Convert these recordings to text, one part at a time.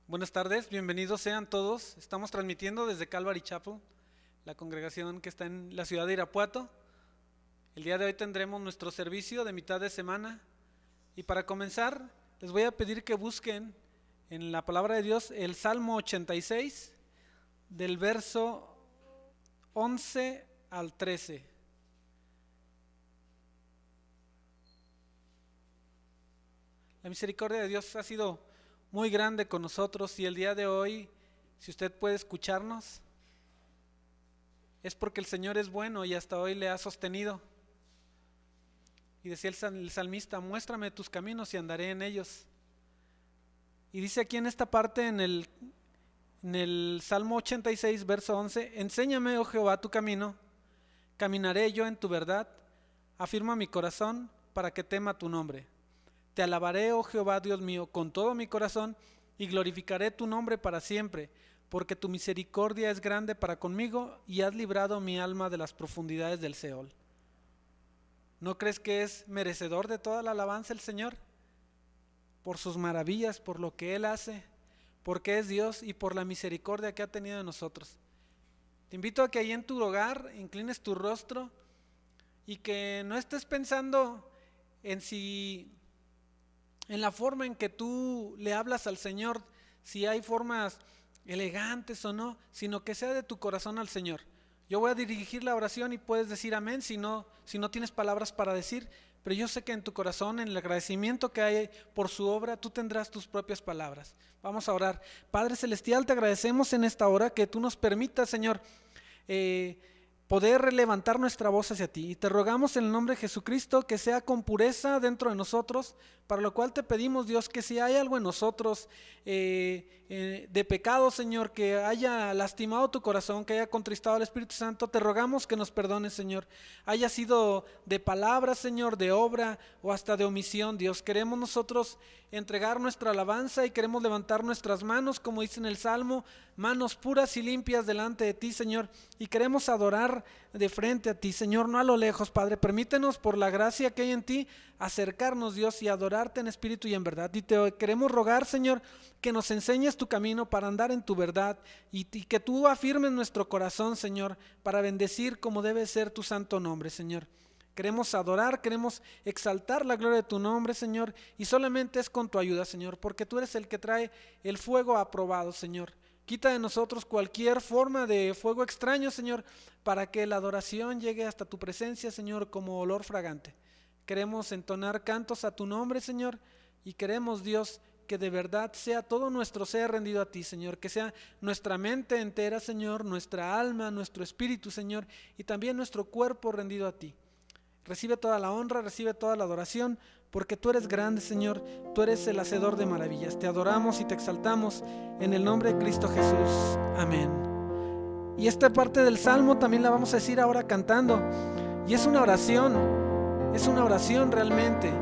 Buenas tardes, bienvenidos sean todos. Estamos transmitiendo desde Calvary Chapel, la congregación que está en la ciudad de Irapuato. El día de hoy tendremos nuestro servicio de mitad de semana. Y para comenzar, les voy a pedir que busquen en la palabra de Dios el Salmo 86, del verso 11 al 13. La misericordia de Dios ha sido muy grande con nosotros y el día de hoy, si usted puede escucharnos, es porque el Señor es bueno y hasta hoy le ha sostenido. Y decía el salmista: muéstrame tus caminos y andaré en ellos. Y dice aquí en esta parte, en el Salmo 86, verso 11: enséñame, oh Jehová, tu camino, caminaré yo en tu verdad, afirma mi corazón para que tema tu nombre. Te alabaré, oh Jehová, Dios mío, con todo mi corazón, y glorificaré tu nombre para siempre, porque tu misericordia es grande para conmigo, y has librado mi alma de las profundidades del Seol. ¿No crees que es merecedor de toda la alabanza el Señor? Por sus maravillas, por lo que Él hace, porque es Dios y por la misericordia que ha tenido de nosotros. Te invito a que ahí en tu hogar inclines tu rostro y que no estés pensando en la forma en que tú le hablas al Señor, si hay formas elegantes o no, sino que sea de tu corazón al Señor. Yo voy a dirigir la oración y puedes decir amén si no tienes palabras para decir, pero yo sé que en tu corazón, en el agradecimiento que hay por su obra, tú tendrás tus propias palabras. Vamos a orar. Padre Celestial, te agradecemos en esta hora que tú nos permitas, Señor, poder levantar nuestra voz hacia ti, y te rogamos en el nombre de Jesucristo que sea con pureza dentro de nosotros, para lo cual te pedimos, Dios, que si hay algo en nosotros de pecado, Señor, que haya lastimado tu corazón, que haya contristado al Espíritu Santo, te rogamos que nos perdones, Señor. Haya sido de palabra, Señor, de obra o hasta de omisión, Dios. Queremos nosotros entregar nuestra alabanza y queremos levantar nuestras manos, como dice en el Salmo, manos puras y limpias delante de ti, Señor, y queremos adorar de frente a ti, Señor, no a lo lejos, Padre. Permítenos, por la gracia que hay en ti, acercarnos, Dios, y adorarte en espíritu y en verdad. Y te queremos rogar, Señor, que nos enseñes tu camino para andar en tu verdad, y que tú afirmes nuestro corazón, Señor, para bendecir como debe ser tu santo nombre, Señor. Queremos adorar, queremos exaltar la gloria de tu nombre, Señor, y solamente es con tu ayuda, Señor, porque tú eres el que trae el fuego aprobado, Señor. Quita de nosotros cualquier forma de fuego extraño, Señor, para que la adoración llegue hasta tu presencia, Señor, como olor fragante. Queremos entonar cantos a tu nombre, Señor, y queremos, Dios, que de verdad sea todo nuestro ser rendido a ti, Señor, que sea nuestra mente entera, Señor, nuestra alma, nuestro espíritu, Señor, y también nuestro cuerpo rendido a ti. Recibe toda la honra, recibe toda la adoración, porque tú eres grande, Señor, tú eres el hacedor de maravillas. Te adoramos y te exaltamos en el nombre de Cristo Jesús. Amén. Y esta parte del Salmo también la vamos a decir ahora cantando, y es una oración realmente,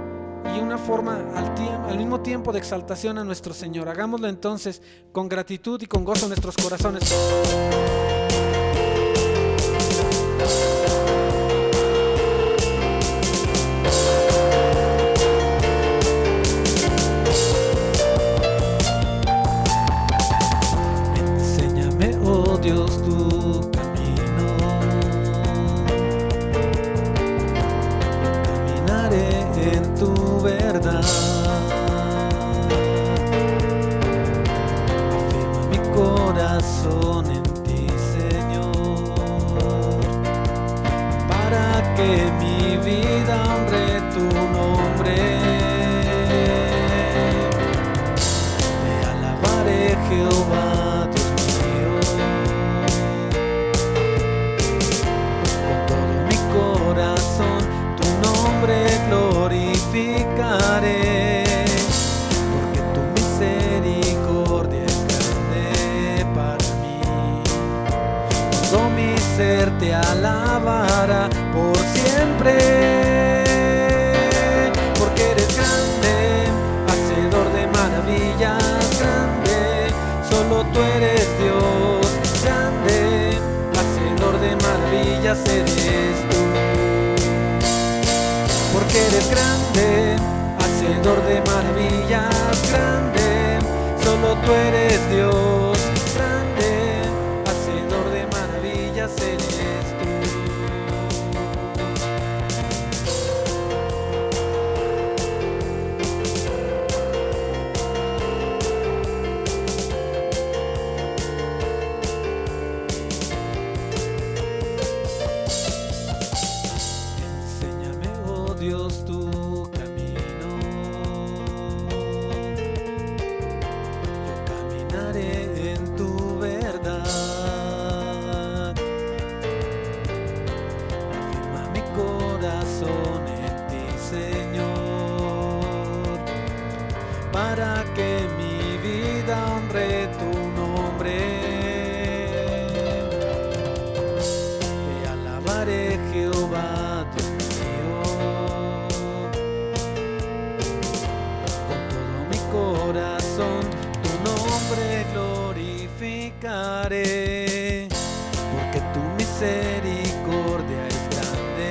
y una forma al mismo tiempo de exaltación a nuestro Señor. Hagámoslo entonces con gratitud y con gozo en nuestros corazones. Enséñame, oh Dios, tu camino, caminaré en tu verdad. Afirma mi corazón en ti, Señor, para que mi vida honre tu nombre. Te alabaré, Jehová, Dios mío, con todo mi corazón tu nombre glorificaré, porque tu misericordia es grande para mí. Todo mi ser te alabará por siempre, porque eres grande, hacedor de maravillas, grande, solo tú eres Dios, grande, hacedor de maravillas eres tú. Porque eres grande, hacedor de maravillas, grande, solo tú eres Dios, grande, hacedor de maravillas eres tú. Enséñame, oh Dios, tu camino. Yo caminaré en tu verdad. Afirma mi corazón en ti, Señor, para que mi vida honre tu nombre. Te alabaré, Jehová, Dios mío, con todo mi corazón tu nombre glorificaré, porque tu misericordia es grande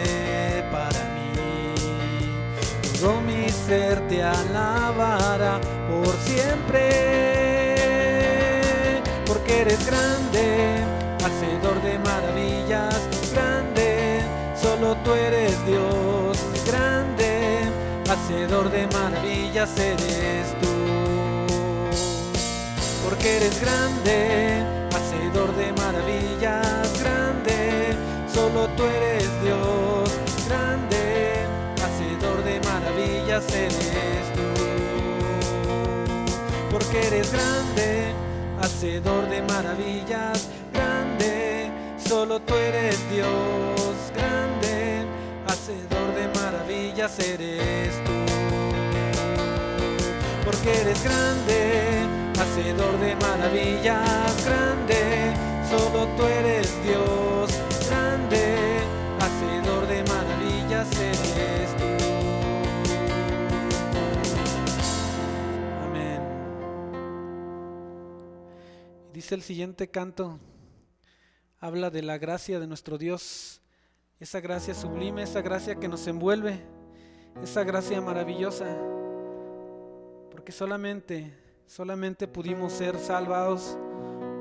para mí. Todo mi ser te alabará por siempre, porque eres grande, hacedor de maravillas, grande, solo tú eres Dios, grande, hacedor de maravillas eres tú. Porque eres grande, hacedor de maravillas, grande, solo tú eres Dios, grande, hacedor de maravillas eres tú. Porque eres grande, hacedor de maravillas, grande, solo tú eres Dios, grande, hacedor de maravillas eres tú. Porque eres grande, hacedor de maravillas, grande, solo tú eres Dios, grande, hacedor de maravillas eres tú. Amén. Dice el siguiente canto, habla de la gracia de nuestro Dios, esa gracia sublime, esa gracia que nos envuelve, esa gracia maravillosa, porque solamente pudimos ser salvados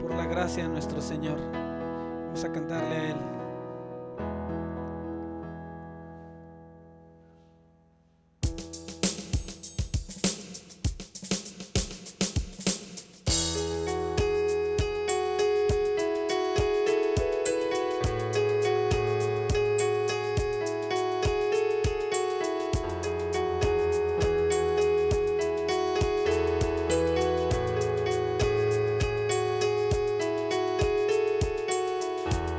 por la gracia de nuestro Señor. Vamos a cantarle a Él.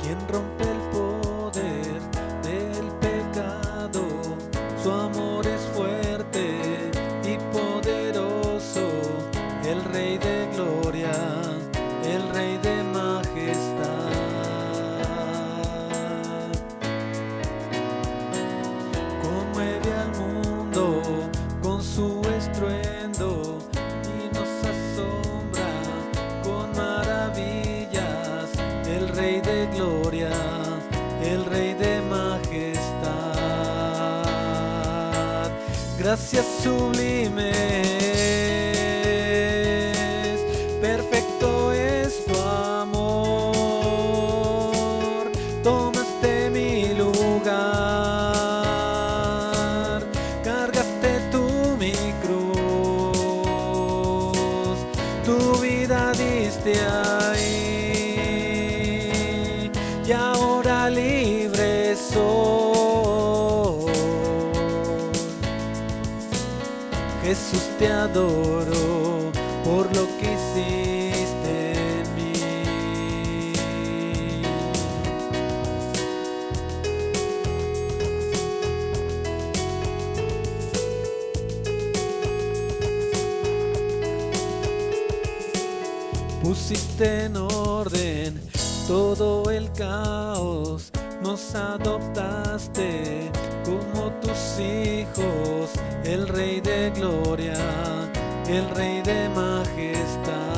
Quien rompe el poder del pecado, su amor es fuerte y poderoso, el Rey de gloria, el Rey de majestad. Conmueve al mundo con su estruendo y nos asombra con maravillas, el Rey de gloria, el Rey de majestad. Gracias sublimes, perfecto es tu amor, tomaste mi lugar, cargaste tú mi cruz, tu vida diste ahí, y ahora libre soy. Jesús, te adoro por lo que hiciste en mí. Pusiste en orden todo el caos, nos adoptaste como tus hijos, el Rey de gloria, el Rey de majestad.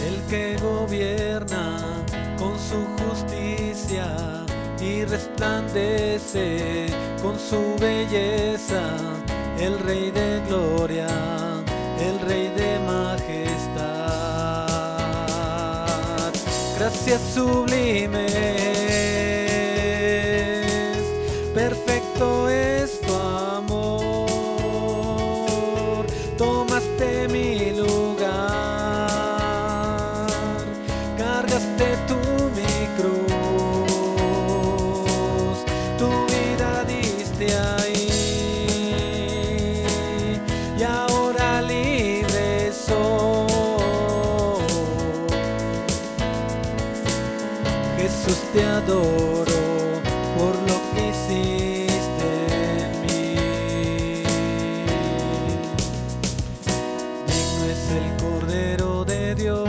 El que gobierna con su justicia y resplandece con su belleza, el Rey de gloria, el Rey de majestad. Gracias sublimes, perfecto es tu amor, tomaste mi lugar, cargaste tú mi cruz, tu vida diste ahí, y ahora libre soy. Jesús, te adoro por lo que hiciste en mí. Digno es el Cordero de Dios,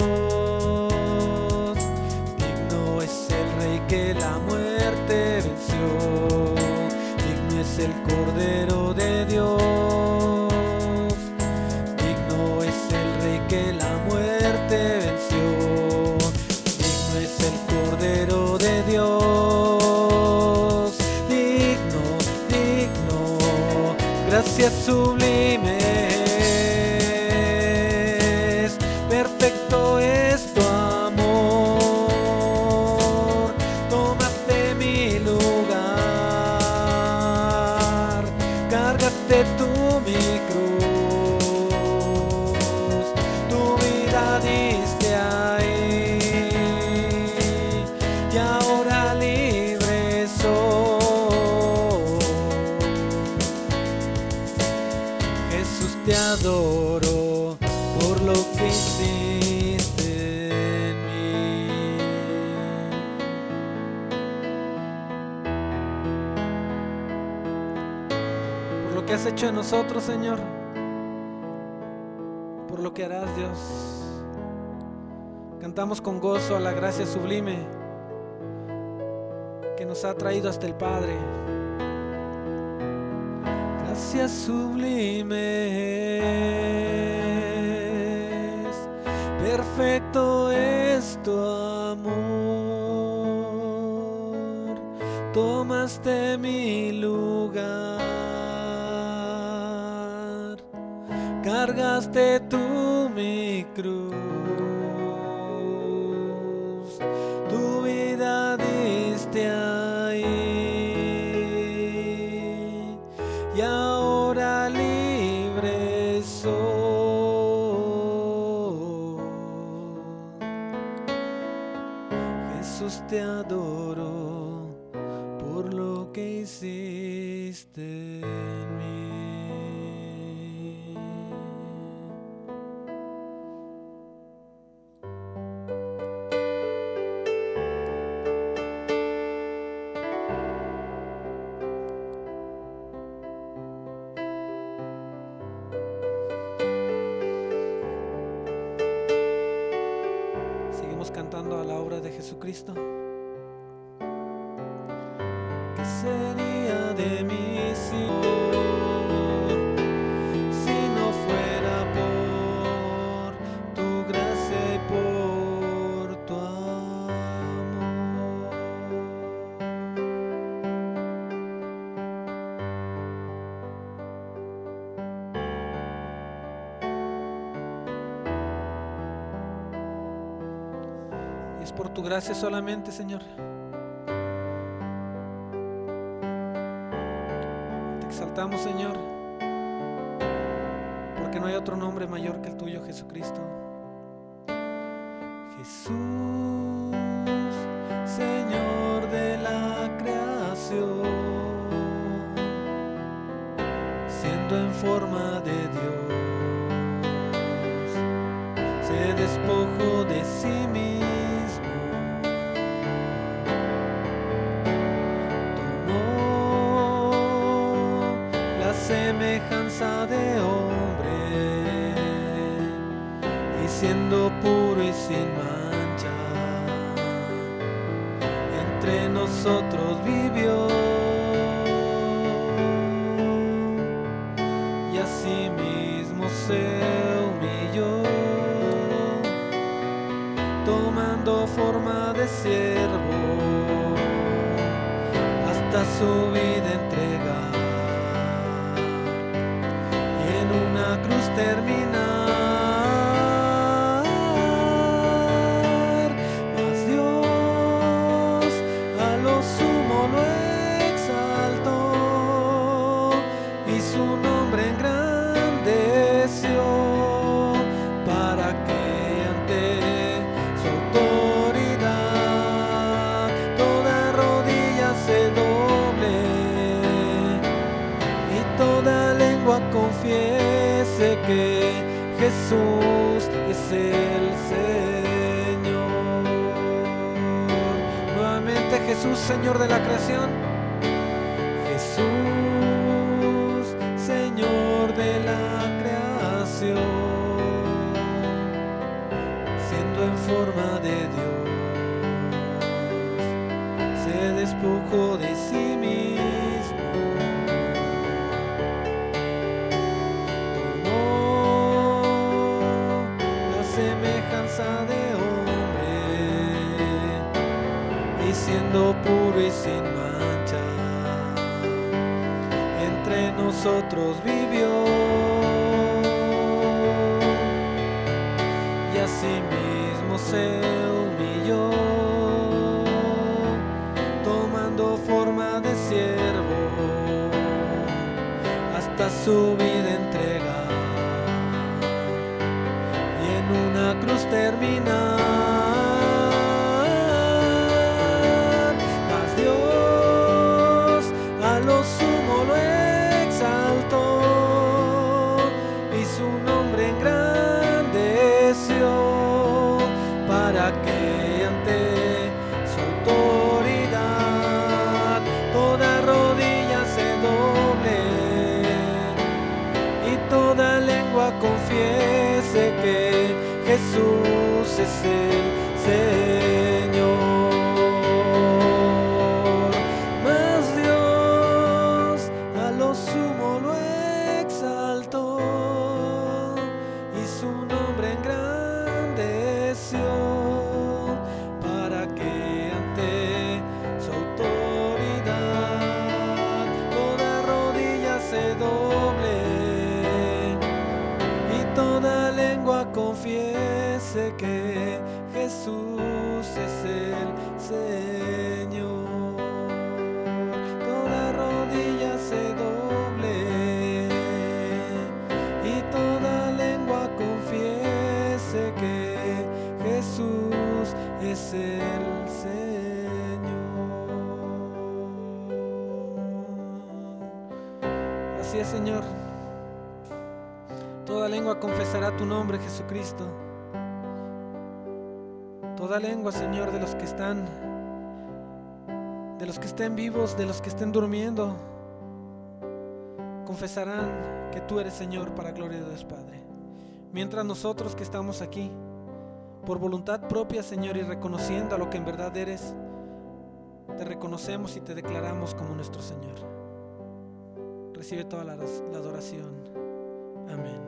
digno es el Rey que la muerte venció. Digno es el Cordero de Dios, digno es el Rey que la muerte venció. Digno es el Cordero de Dios, digno, digno. Gracias sublimes, perfecto es tu amor, tomaste mi lugar, cargaste tú mi cruz, tu vida diste ahí, y ahora libre soy. Jesús, te adoro por lo que hiciste en mí. Por lo que has hecho en nosotros, Señor, por lo que harás, Dios. Cantamos con gozo a la gracia sublime que nos ha traído hasta el Padre. Gracias sublimes, perfecto es tu amor, tomaste mi lugar, cargaste tú mi cruz, tu vida diste ahí, y ahora libre soy. Jesús, te adoro por lo que hiciste en mí. Seguimos cantando a la obra de Jesucristo. ¿Qué sería de mí, Señor, si no fuera por tu gracia y por tu amor? Y es por tu gracia solamente, Señor. Exaltamos, Señor, porque no hay otro nombre mayor que el tuyo, Jesucristo. Jesús, Señor de la creación, siendo en forma de Dios, se despojó de sí mismo, semejanza de hombre, y siendo puro y sin mancha, entre nosotros vivió, y asimismo se humilló, tomando forma de siervo, hasta su vida entregar. que Jesús es el Señor. Nuevamente Jesús, Señor de la creación. Jesús, Señor de la creación, siendo en forma de Dios, se despojó de sí mismo, tomó la semejanza de hombre, y siendo puro y sin mancha, entre nosotros vivió, y asimismo se humilló, tomando forma de siervo, hasta su vida entregar, y en una cruz terminar. Mas Dios a lo sumo lo exaltó, y su nombre engrandeció, para que ante su autoridad toda rodilla se doble y toda lengua confiese que Jesús es el Señor. Mas Dios a lo sumo lo exaltó, y su nombre engrandeció, para que ante su autoridad toda rodilla se doble y toda lengua confiese que Jesús es el Señor. Toda rodilla se doble y toda lengua confiese que Jesús es el Señor. Así es, Señor. Toda lengua confesará tu nombre, Jesucristo. Toda lengua, Señor, de los que estén vivos, de los que estén durmiendo, confesarán que tú eres Señor, para gloria de Dios Padre. Mientras nosotros que estamos aquí, por voluntad propia, Señor, y reconociendo a lo que en verdad eres, te reconocemos y te declaramos como nuestro Señor. Recibe toda la adoración. Amén.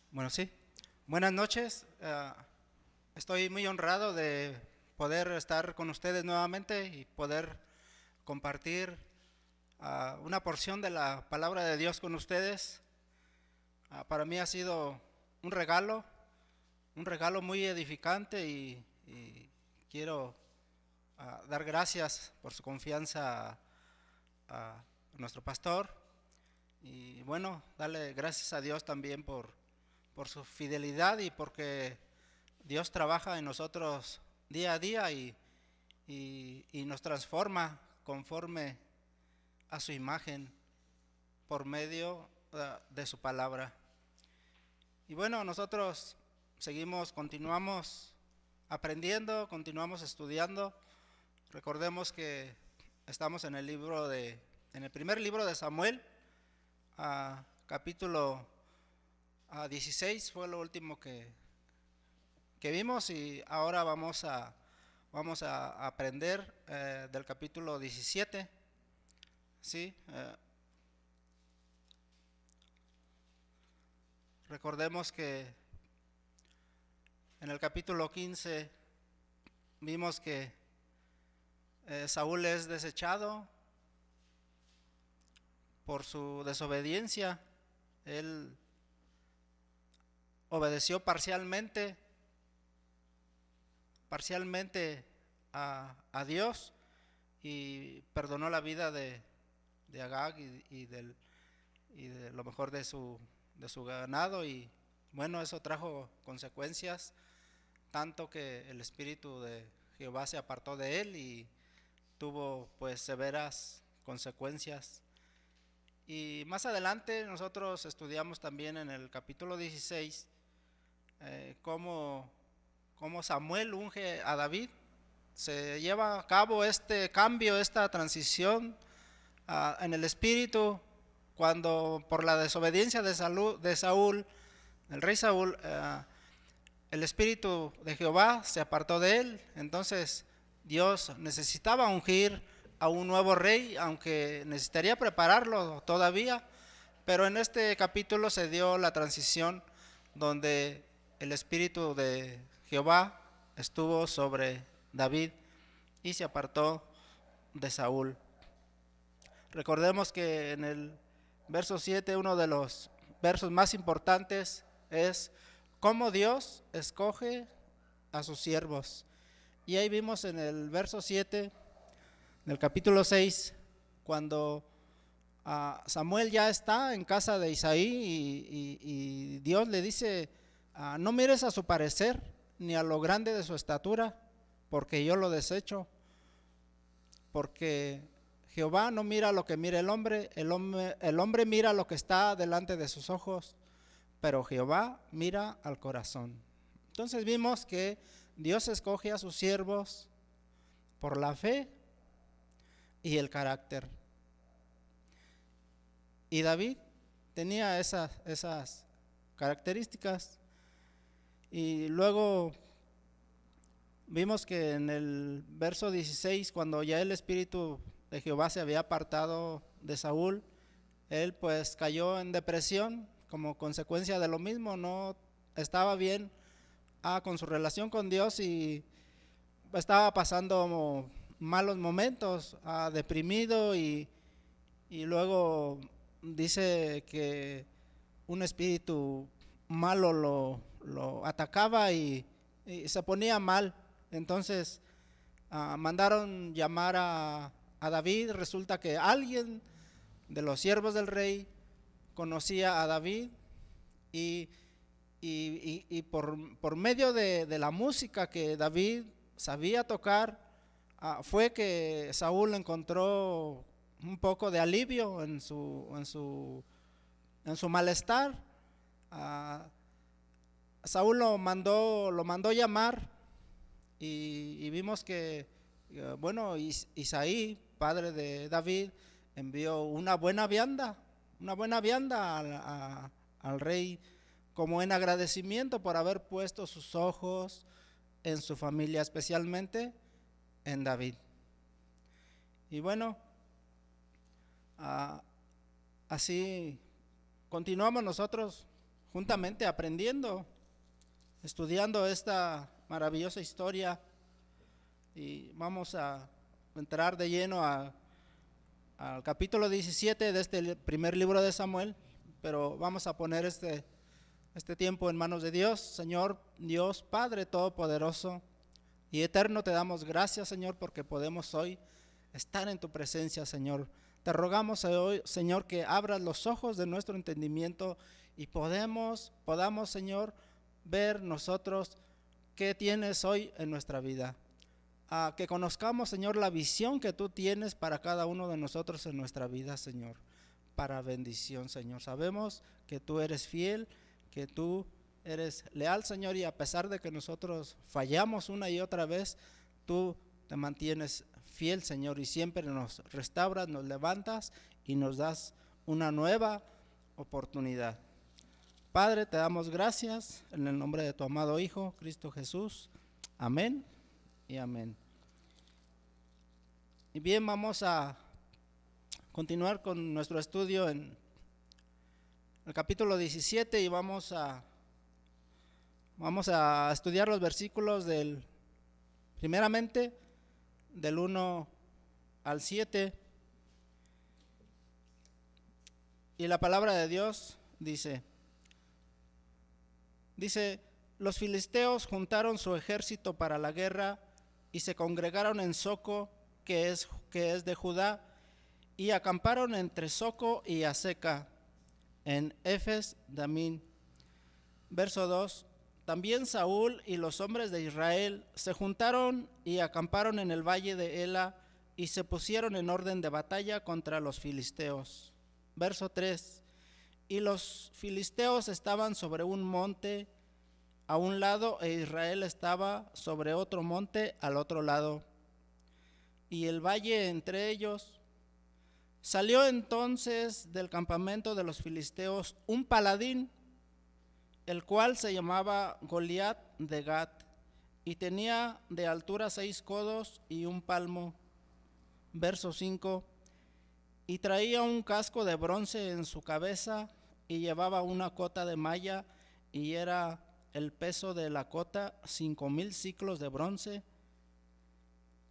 Bueno, sí. Buenas noches. Estoy muy honrado de poder estar con ustedes nuevamente y poder compartir una porción de la palabra de Dios con ustedes. Para mí ha sido un regalo muy edificante y quiero dar gracias por su confianza a nuestro pastor y bueno, darle gracias a Dios también por su fidelidad y porque Dios trabaja en nosotros día a día y nos transforma conforme a su imagen por medio de su palabra. Y bueno, nosotros continuamos aprendiendo, continuamos estudiando. Recordemos que estamos en el primer libro de Samuel, capítulo 16 fue lo último que vimos, y ahora vamos a aprender del capítulo 17. ¿Sí? Recordemos que en el capítulo 15 vimos que Saúl es desechado por su desobediencia. Él obedeció parcialmente a Dios, y perdonó la vida de Agag y de lo mejor de su ganado, y bueno, eso trajo consecuencias, tanto que el espíritu de Jehová se apartó de él y tuvo pues severas consecuencias. Y más adelante nosotros estudiamos también en el capítulo 16 cómo Samuel unge a David. Se lleva a cabo este cambio, esta transición en el espíritu, cuando por la desobediencia de Saúl, el rey Saúl, el espíritu de Jehová se apartó de él. Entonces Dios necesitaba ungir a un nuevo rey, aunque necesitaría prepararlo todavía, pero en este capítulo se dio la transición donde el espíritu de Jehová estuvo sobre David y se apartó de Saúl. Recordemos que en el verso 7, uno de los versos más importantes es cómo Dios escoge a sus siervos. Y ahí vimos en el verso 7 del capítulo 6, cuando Samuel ya está en casa de Isaí y Dios le dice, no mires a su parecer ni a lo grande de su estatura, porque yo lo desecho. Porque Jehová no mira lo que mira el hombre mira lo que está delante de sus ojos, pero Jehová mira al corazón. Entonces vimos que Dios escoge a sus siervos por la fe y el carácter. Y David tenía esas características. Y luego vimos que en el verso 16, cuando ya el espíritu de Jehová se había apartado de Saúl, él pues cayó en depresión como consecuencia de lo mismo. No estaba bien con su relación con Dios y estaba pasando malos momentos, deprimido, y luego dice que un espíritu malo lo atacaba y se ponía mal. Entonces mandaron llamar a David. Resulta que alguien de los siervos del rey conocía a David, y por medio de la música que David sabía tocar, fue que Saúl encontró un poco de alivio en su malestar. Saúl lo mandó llamar, y vimos que Isaí, padre de David, envió una buena vianda al rey, como en agradecimiento por haber puesto sus ojos en su familia, especialmente en David. Y bueno, así continuamos nosotros juntamente aprendiendo, estudiando esta maravillosa historia, y vamos a entrar de lleno al capítulo 17 de este primer libro de Samuel. Pero vamos a poner este tiempo en manos de Dios. Señor Dios Padre Todopoderoso y Eterno, te damos gracias, Señor, porque podemos hoy estar en tu presencia, Señor. Te rogamos hoy, Señor, que abras los ojos de nuestro entendimiento y podamos, Señor, ver nosotros qué tienes hoy en nuestra vida. Que conozcamos, Señor, la visión que tú tienes para cada uno de nosotros en nuestra vida, Señor, para bendición, Señor. Sabemos que tú eres fiel, que tú eres leal, Señor, y a pesar de que nosotros fallamos una y otra vez, tú te mantienes fiel, Señor, y siempre nos restauras, nos levantas y nos das una nueva oportunidad. Padre, te damos gracias en el nombre de tu amado Hijo, Cristo Jesús. Amén y amén. Y bien, vamos a continuar con nuestro estudio en el capítulo 17 y vamos a estudiar los versículos primeramente del 1 al 7. Y la palabra de Dios dice, los filisteos juntaron su ejército para la guerra y se congregaron en Soco, que es de Judá, y acamparon entre Soco y Azeca, en Efes Damín. Verso 2. También Saúl y los hombres de Israel se juntaron y acamparon en el valle de Ela y se pusieron en orden de batalla contra los filisteos. Verso 3. Y los filisteos estaban sobre un monte a un lado e Israel estaba sobre otro monte al otro lado, y el valle entre ellos. Salió entonces del campamento de los filisteos un paladín, el cual se llamaba Goliat de Gat, y tenía de altura 6 codos y 1 palmo. Verso 5. Y traía un casco de bronce en su cabeza, y llevaba una cota de malla, y era el peso de la cota 5,000 siclos de bronce.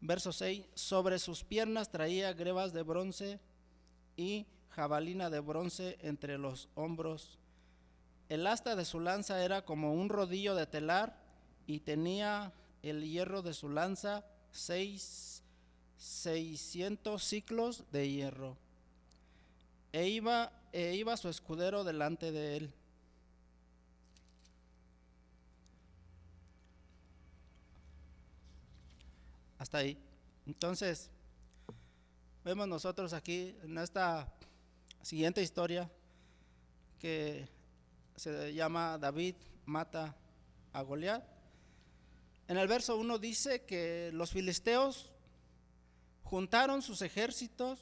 Verso 6. Sobre sus piernas traía grebas de bronce y jabalina de bronce entre los hombros. El asta de su lanza era como un rodillo de telar, y tenía el hierro de su lanza 600 siclos de hierro. E iba su escudero delante de él. Hasta ahí. Entonces, vemos nosotros aquí en esta siguiente historia que se llama David mata a Goliat. En el verso 1 dice que los filisteos juntaron sus ejércitos,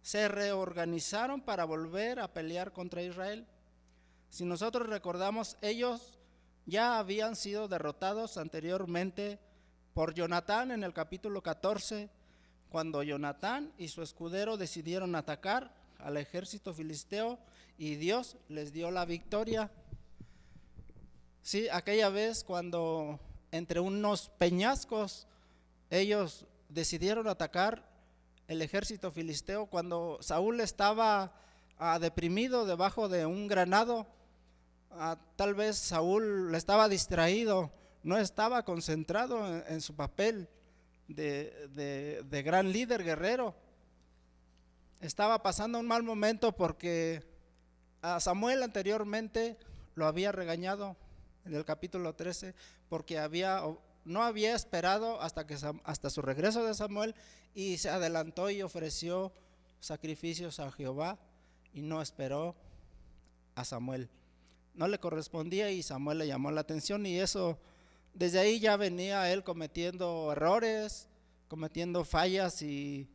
se reorganizaron para volver a pelear contra Israel. Si nosotros recordamos, ellos ya habían sido derrotados anteriormente por Jonatán en el capítulo 14, cuando Jonatán y su escudero decidieron atacar al ejército filisteo y Dios les dio la victoria. Sí, aquella vez cuando entre unos peñascos ellos decidieron atacar el ejército filisteo, cuando Saúl estaba deprimido debajo de un granado. Tal vez Saúl estaba distraído, no estaba concentrado en su papel de gran líder guerrero. Estaba pasando un mal momento porque a Samuel anteriormente lo había regañado en el capítulo 13 porque no había esperado hasta su regreso de Samuel, y se adelantó y ofreció sacrificios a Jehová y no esperó a Samuel. No le correspondía y Samuel le llamó la atención, y eso, desde ahí ya venía él cometiendo errores, cometiendo fallas y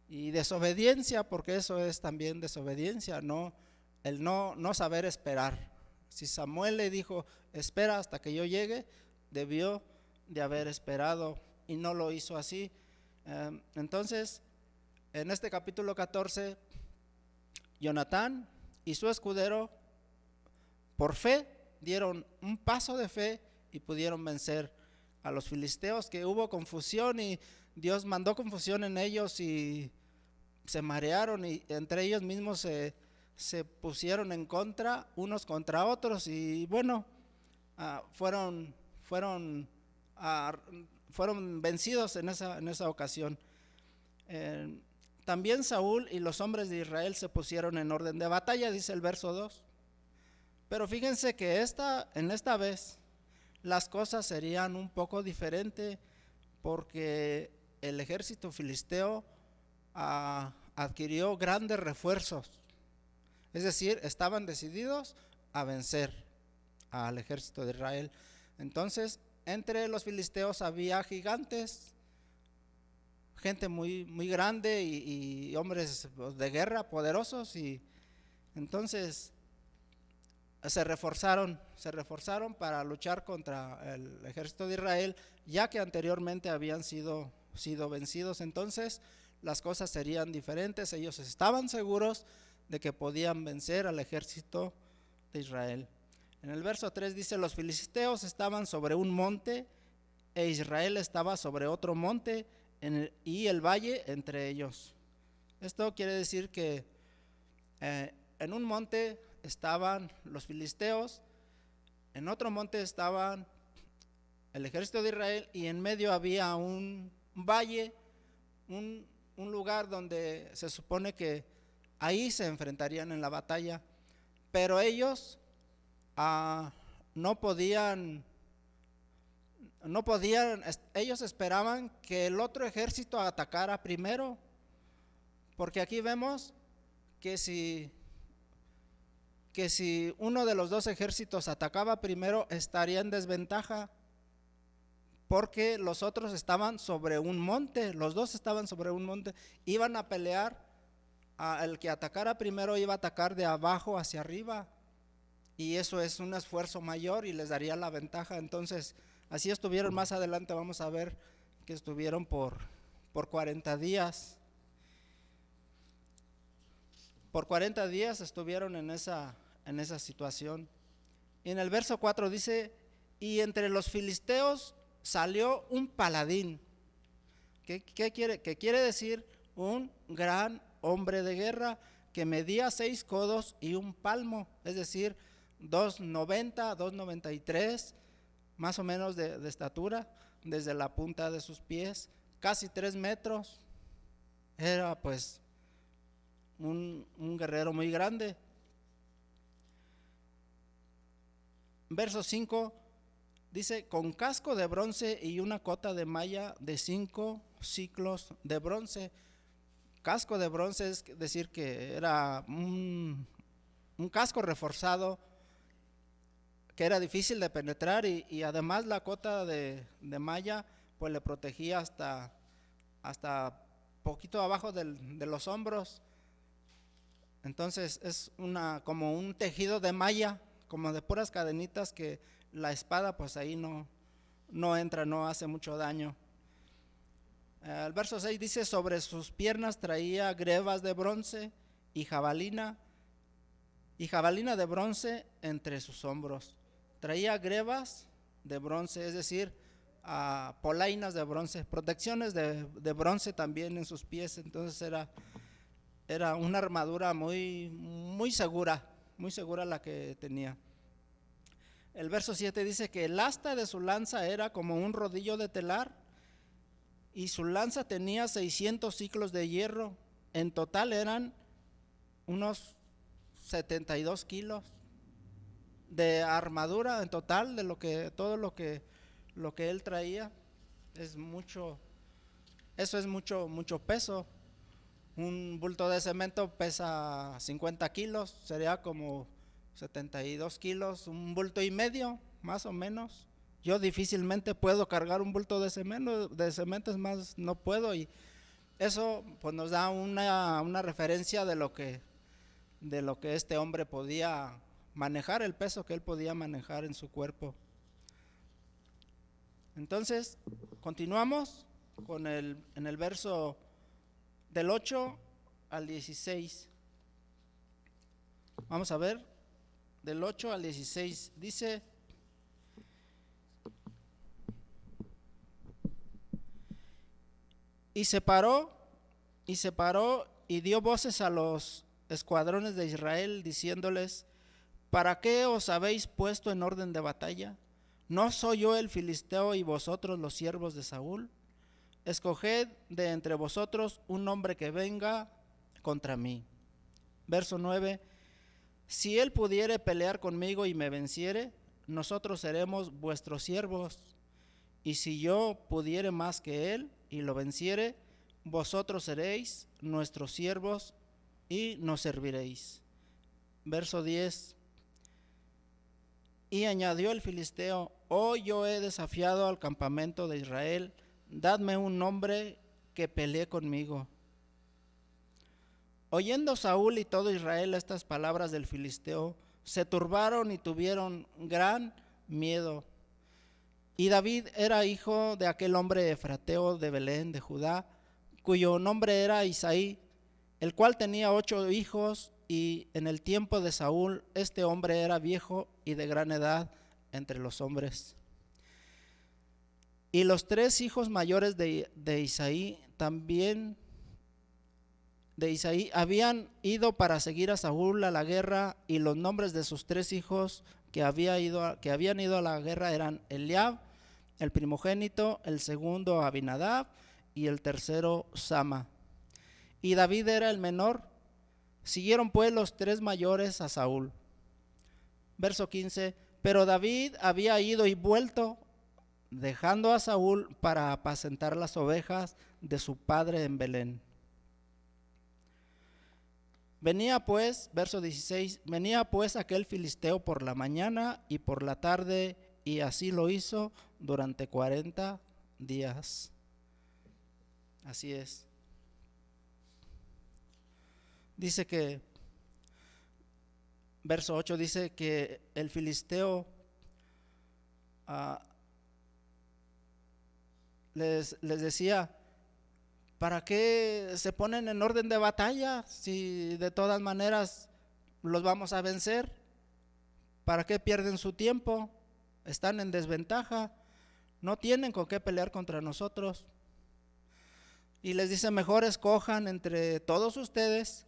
desobediencia, porque eso es también desobediencia, el no saber esperar. Si Samuel le dijo, espera hasta que yo llegue, debió de haber esperado y no lo hizo así. Entonces, en este capítulo 14, Jonatán y su escudero, por fe, dieron un paso de fe y pudieron vencer a los filisteos, que hubo confusión y Dios mandó confusión en ellos y se marearon, y entre ellos mismos se pusieron en contra unos contra otros, y bueno, fueron vencidos en esa ocasión. También Saúl y los hombres de Israel se pusieron en orden de batalla, dice el verso 2. Pero fíjense que en esta vez las cosas serían un poco diferentes, porque el ejército filisteo adquirió grandes refuerzos. Es decir, estaban decididos a vencer al ejército de Israel. Entonces, entre los filisteos había gigantes, gente muy, muy grande y hombres de guerra poderosos, y entonces se reforzaron para luchar contra el ejército de Israel, ya que anteriormente habían sido vencidos. Entonces las cosas serían diferentes. Ellos estaban seguros de que podían vencer al ejército de Israel. En el verso 3 dice: los filisteos estaban sobre un monte e Israel estaba sobre otro monte y el valle entre ellos. Esto quiere decir que en un monte estaban los filisteos, en otro monte estaban el ejército de Israel, y en medio había un valle, un lugar donde se supone que ahí se enfrentarían en la batalla. Pero ellos no podían, ellos esperaban que el otro ejército atacara primero, porque aquí vemos que si uno de los dos ejércitos atacaba primero, estaría en desventaja, porque los otros estaban sobre un monte, los dos estaban sobre un monte, iban a pelear. El que atacara primero iba a atacar de abajo hacia arriba, y eso es un esfuerzo mayor y les daría la ventaja. Entonces así estuvieron. Más adelante vamos a ver que estuvieron por 40 días. Por 40 días estuvieron en esa situación. Y en el verso 4 dice: y entre los filisteos salió un paladín. ¿Qué quiere decir? Un gran hombre de guerra que medía 6 codos y un palmo, es decir, 2,90, 2,93 más o menos de estatura, desde la punta de sus pies, casi 3 metros. Era pues un guerrero muy grande. Verso 5 dice: con casco de bronce y una cota de malla de 5 siclos de bronce. Casco de bronce es decir que era un casco reforzado, que era difícil de penetrar, y además la cota de malla pues le protegía hasta poquito abajo de los hombros. Entonces es como un tejido de malla, como de puras cadenitas, que la espada pues ahí no entra, no hace mucho daño. El verso 6 dice: sobre sus piernas traía grebas de bronce y jabalina de bronce entre sus hombros. Traía grebas de bronce, es decir, polainas de bronce, protecciones de bronce también en sus pies. Entonces era una armadura muy, muy segura la que tenía. El verso 7 dice que el asta de su lanza era como un rodillo de telar, y su lanza tenía 600 siclos de hierro. En total eran unos 72 kilos de armadura en total, de todo lo que él traía. Eso es mucho peso. Un bulto de cemento pesa 50 kilos, sería como 72 kilos, un bulto y medio, más o menos. Yo difícilmente puedo cargar un bulto de cemento, es más, no puedo. Y eso pues nos da una referencia de lo que este hombre podía manejar, el peso que él podía manejar en su cuerpo. Entonces continuamos en el verso del 8 al 16. Vamos a ver, del 8 al 16 dice: y se paró y dio voces a los escuadrones de Israel, diciéndoles: ¿para qué os habéis puesto en orden de batalla? ¿No soy yo el filisteo y vosotros los siervos de Saúl? Escoged de entre vosotros un hombre que venga contra mí. Verso 9: si él pudiere pelear conmigo y me venciere, nosotros seremos vuestros siervos, y si yo pudiere más que él y lo venciere, vosotros seréis nuestros siervos y nos serviréis. Verso 10: y añadió el filisteo: hoy yo he desafiado al campamento de Israel, dadme un hombre que pelee conmigo. Oyendo Saúl y todo Israel estas palabras del filisteo, se turbaron y tuvieron gran miedo. Y David era hijo de aquel hombre efrateo de Belén de Judá, cuyo nombre era Isaí, el cual tenía 8 hijos, y en el tiempo de Saúl este hombre era viejo y de gran edad entre los hombres. Y los 3 hijos mayores de Isaí también de Isaí habían ido para seguir a Saúl a la guerra, y los nombres de sus 3 hijos que habían ido a la guerra eran Eliab, el primogénito, el segundo Abinadab y el tercero Sama. Y David era el menor. Siguieron pues los 3 mayores a Saúl. Verso 15. Pero David había ido y vuelto, dejando a Saúl para apacentar las ovejas de su padre en Belén. Venía pues, verso 16, venía pues aquel filisteo por la mañana y por la tarde, y así lo hizo durante 40 días. Así es. Dice que, verso 8 dice que el filisteo les decía: ¿para qué se ponen en orden de batalla si de todas maneras los vamos a vencer? ¿Para qué pierden su tiempo? Están en desventaja, no tienen con qué pelear contra nosotros. Y les dice: mejor escojan entre todos ustedes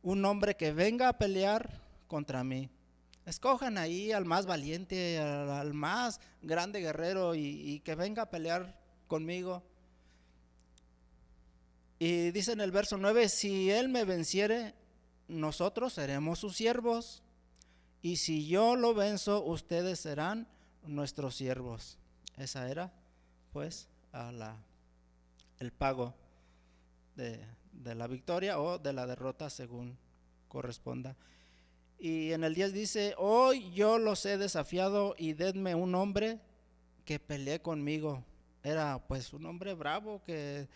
un hombre que venga a pelear contra mí. Escojan ahí al más valiente, al más grande guerrero, y que venga a pelear conmigo. Y dice en el verso 9: si él me venciere, nosotros seremos sus siervos, y si yo lo venzo, ustedes serán nuestros siervos. Esa era pues el pago de la victoria o de la derrota, según corresponda. Y en el 10 dice: hoy yo los he desafiado, y denme un hombre que pelee conmigo. Era pues un hombre bravo, que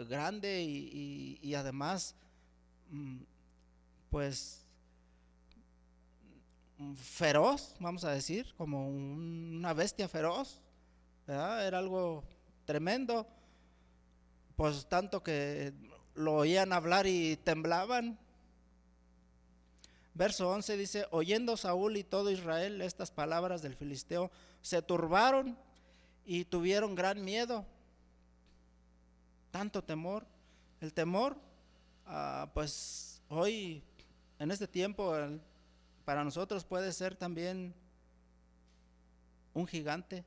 grande y además pues feroz, vamos a decir, como una bestia feroz, ¿verdad? Era algo tremendo, pues tanto que lo oían hablar y temblaban. Verso 11 dice: oyendo Saúl y todo Israel estas palabras del filisteo, se turbaron y tuvieron gran miedo. Tanto temor. El temor, pues hoy, en este tiempo, para nosotros puede ser también un gigante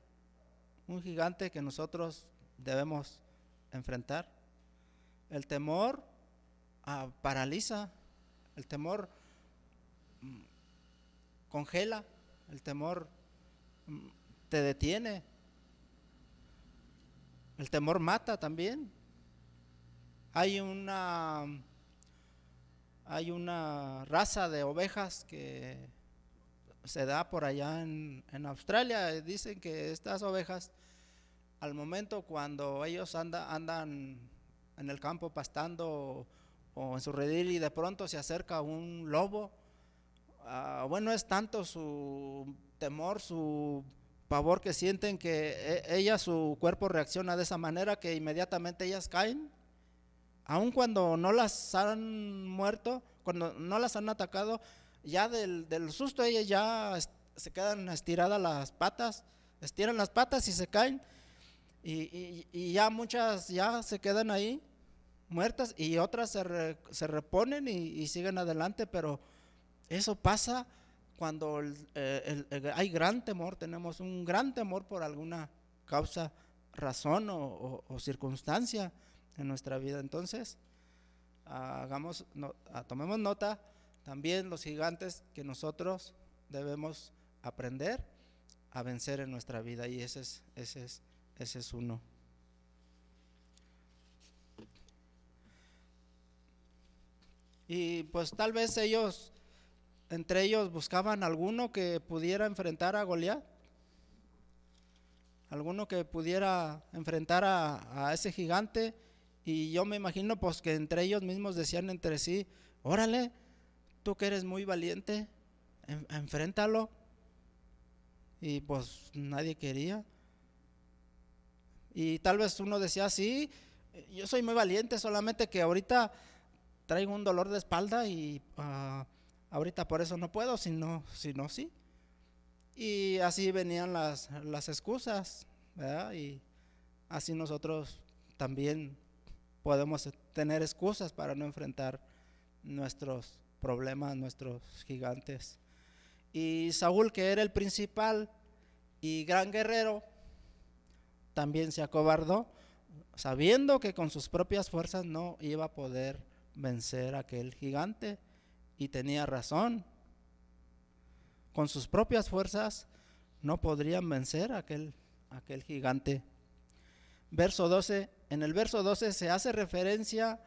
que nosotros debemos enfrentar. El temor paraliza, el temor congela, el temor te detiene, el temor mata también. Hay una raza de ovejas que se da por allá en Australia. Dicen que estas ovejas, al momento cuando ellos andan en el campo pastando o en su redil, y de pronto se acerca un lobo, bueno, es tanto su temor, su pavor que sienten, que su cuerpo reacciona de esa manera, que inmediatamente ellas caen. Aun cuando no las han muerto, cuando no las han atacado, ya del susto ellas ya se quedan estiradas las patas, estiran las patas y se caen, y ya muchas ya se quedan ahí muertas, y otras se reponen y siguen adelante. Pero eso pasa cuando hay gran temor, tenemos un gran temor por alguna causa, razón o circunstancia en nuestra vida. Entonces tomemos nota también los gigantes que nosotros debemos aprender a vencer en nuestra vida, y ese es uno. Y pues tal vez entre ellos buscaban alguno que pudiera enfrentar a Goliat, alguno que pudiera enfrentar a ese gigante. Y yo me imagino pues que entre ellos mismos decían entre sí: órale, tú que eres muy valiente, enfréntalo. Y pues nadie quería. Y tal vez uno decía, sí, yo soy muy valiente, solamente que ahorita traigo un dolor de espalda y ahorita por eso no puedo, sino sí. Y así venían las excusas, ¿verdad? Y así nosotros también podemos tener excusas para no enfrentar nuestros problemas, nuestros gigantes. Y Saúl, que era el principal y gran guerrero, también se acobardó, sabiendo que con sus propias fuerzas no iba a poder vencer a aquel gigante. Y tenía razón. Con sus propias fuerzas no podrían vencer a aquel gigante. Verso 12. En el verso 12 se hace referencia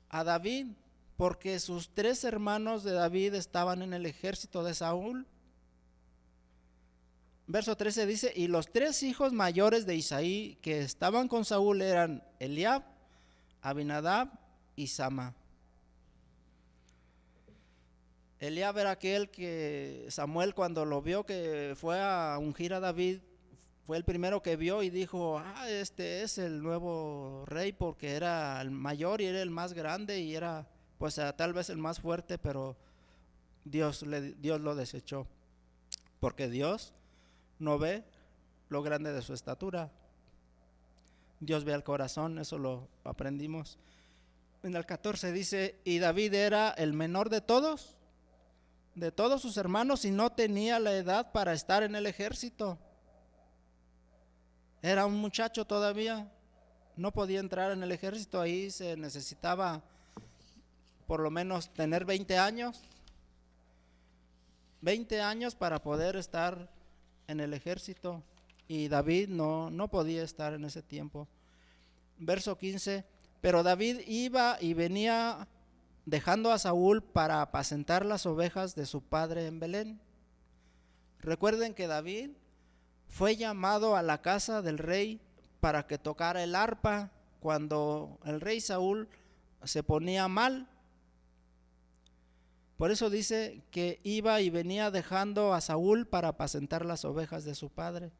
a David, porque sus 3 hermanos de David estaban en el ejército de Saúl. Verso 13 dice, y los 3 hijos mayores de Isaí que estaban con Saúl eran Eliab, Abinadab y Sama. Eliab era aquel que Samuel, cuando lo vio que fue a ungir a David, fue el primero que vio y dijo, este es el nuevo rey, porque era el mayor y era el más grande y era pues tal vez el más fuerte, pero Dios lo desechó, porque Dios no ve lo grande de su estatura, Dios ve al corazón. Eso lo aprendimos. En el 14 dice, y David era el menor de todos sus hermanos, y no tenía la edad para estar en el ejército. Era un muchacho todavía, no podía entrar en el ejército. Ahí se necesitaba por lo menos tener 20 años para poder estar en el ejército, y David no podía estar en ese tiempo. Verso 15, pero David iba y venía dejando a Saúl para apacentar las ovejas de su padre en Belén. Recuerden que David fue llamado a la casa del rey para que tocara el arpa cuando el rey Saúl se ponía mal. Por eso dice que iba y venía dejando a Saúl para apacentar las ovejas de su padre.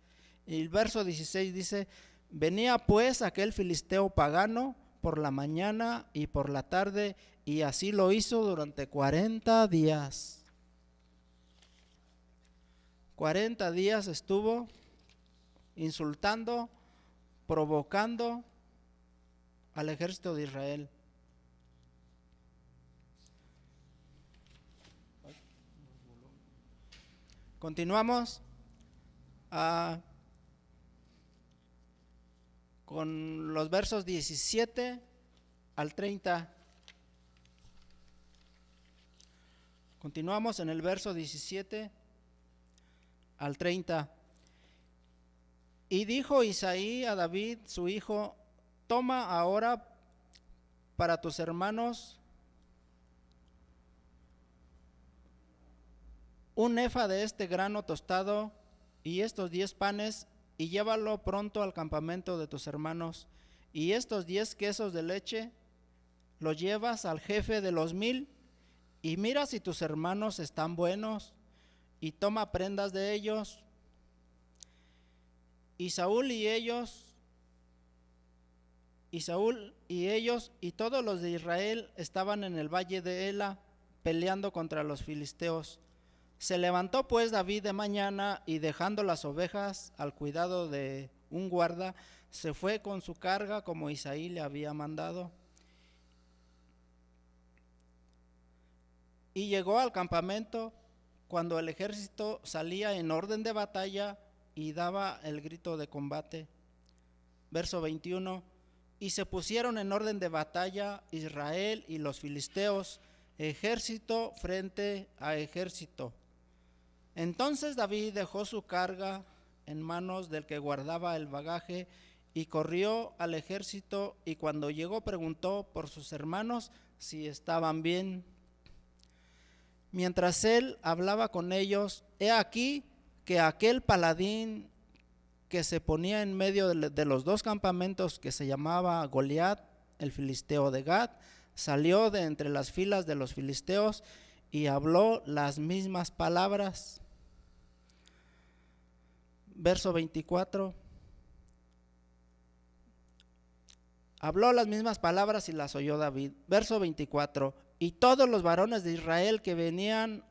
Y el verso 16 dice, venía pues aquel filisteo pagano por la mañana y por la tarde, y así lo hizo durante 40 días. 40 días estuvo insultando, provocando al ejército de Israel. Continuamos con los versos 17 al 30. Continuamos en el verso 17 al 30. Y dijo Isaí a David, su hijo, toma ahora para tus hermanos un efa de este grano tostado y estos 10 panes, y llévalo pronto al campamento de tus hermanos, y estos 10 quesos de leche los llevas al jefe de los 1000, y mira si tus hermanos están buenos, y toma prendas de ellos. Y Saúl y ellos y todos los de Israel estaban en el valle de Ela peleando contra los filisteos. Se levantó pues David de mañana, y dejando las ovejas al cuidado de un guarda, se fue con su carga como Isaí le había mandado. Y llegó al campamento cuando el ejército salía en orden de batalla y daba el grito de combate. Verso 21, y se pusieron en orden de batalla Israel y los filisteos, ejército frente a ejército. Entonces David dejó su carga en manos del que guardaba el bagaje y corrió al ejército, y cuando llegó preguntó por sus hermanos si estaban bien. Mientras él hablaba con ellos, he aquí que aquel paladín que se ponía en medio de los 2 campamentos, que se llamaba Goliat, el filisteo de Gat, salió de entre las filas de los filisteos y habló las mismas palabras. Verso 24. Habló las mismas palabras y las oyó David. Verso 24. Y todos los varones de Israel que veían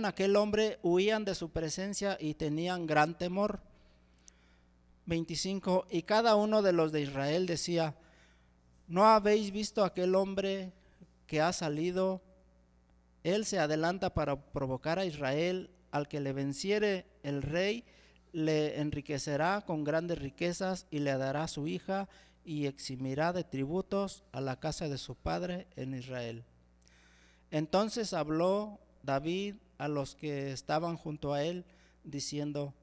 a aquel hombre huían de su presencia y tenían gran temor. 25. Y cada uno de los de Israel decía: ¿no habéis visto aquel hombre que ha salido? Él se adelanta para provocar a Israel. Al que le venciere, el rey le enriquecerá con grandes riquezas y le dará su hija y eximirá de tributos a la casa de su padre en Israel. Entonces habló David a los que estaban junto a él, diciendo: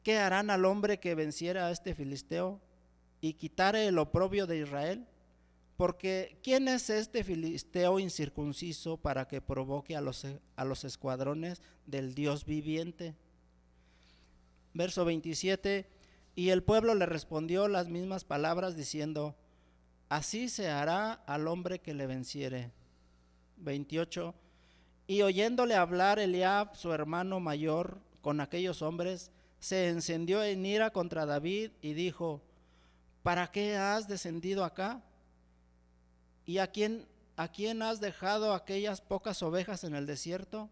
¿qué harán al hombre que venciera a este filisteo y quitare el oprobio de Israel? Porque ¿quién es este filisteo incircunciso para que provoque a los escuadrones del Dios viviente? Verso 27. Y el pueblo le respondió las mismas palabras diciendo: así se hará al hombre que le venciere. 28. Y oyéndole hablar Eliab, su hermano mayor, con aquellos hombres, se encendió en ira contra David y dijo: ¿para qué has descendido acá? ¿Y a quién has dejado aquellas pocas ovejas en el desierto?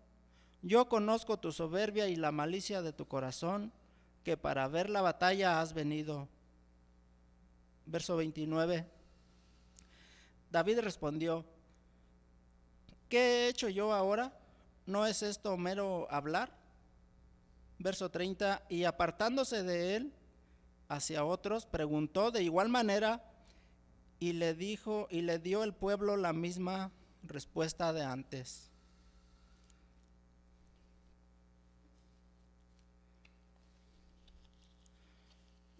Yo conozco tu soberbia y la malicia de tu corazón, que para ver la batalla has venido. Verso 29. David respondió: ¿qué he hecho yo ahora? ¿No es esto mero hablar? Verso 30. Y apartándose de él hacia otros, preguntó de igual manera, y le dio el pueblo la misma respuesta de antes.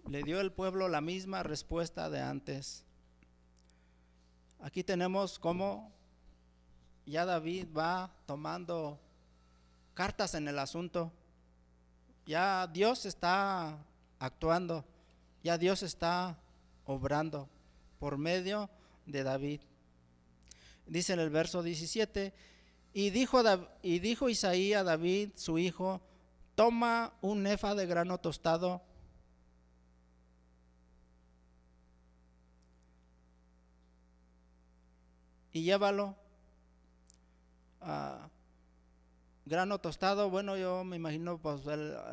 Le dio el pueblo la misma respuesta de antes. Aquí tenemos cómo ya David va tomando cartas en el asunto. Ya Dios está actuando, ya Dios está obrando por medio de David. Dice en el verso 17: y dijo Isaí a David su hijo: toma un efa de grano tostado y llévalo. Grano tostado, bueno, yo me imagino, pues,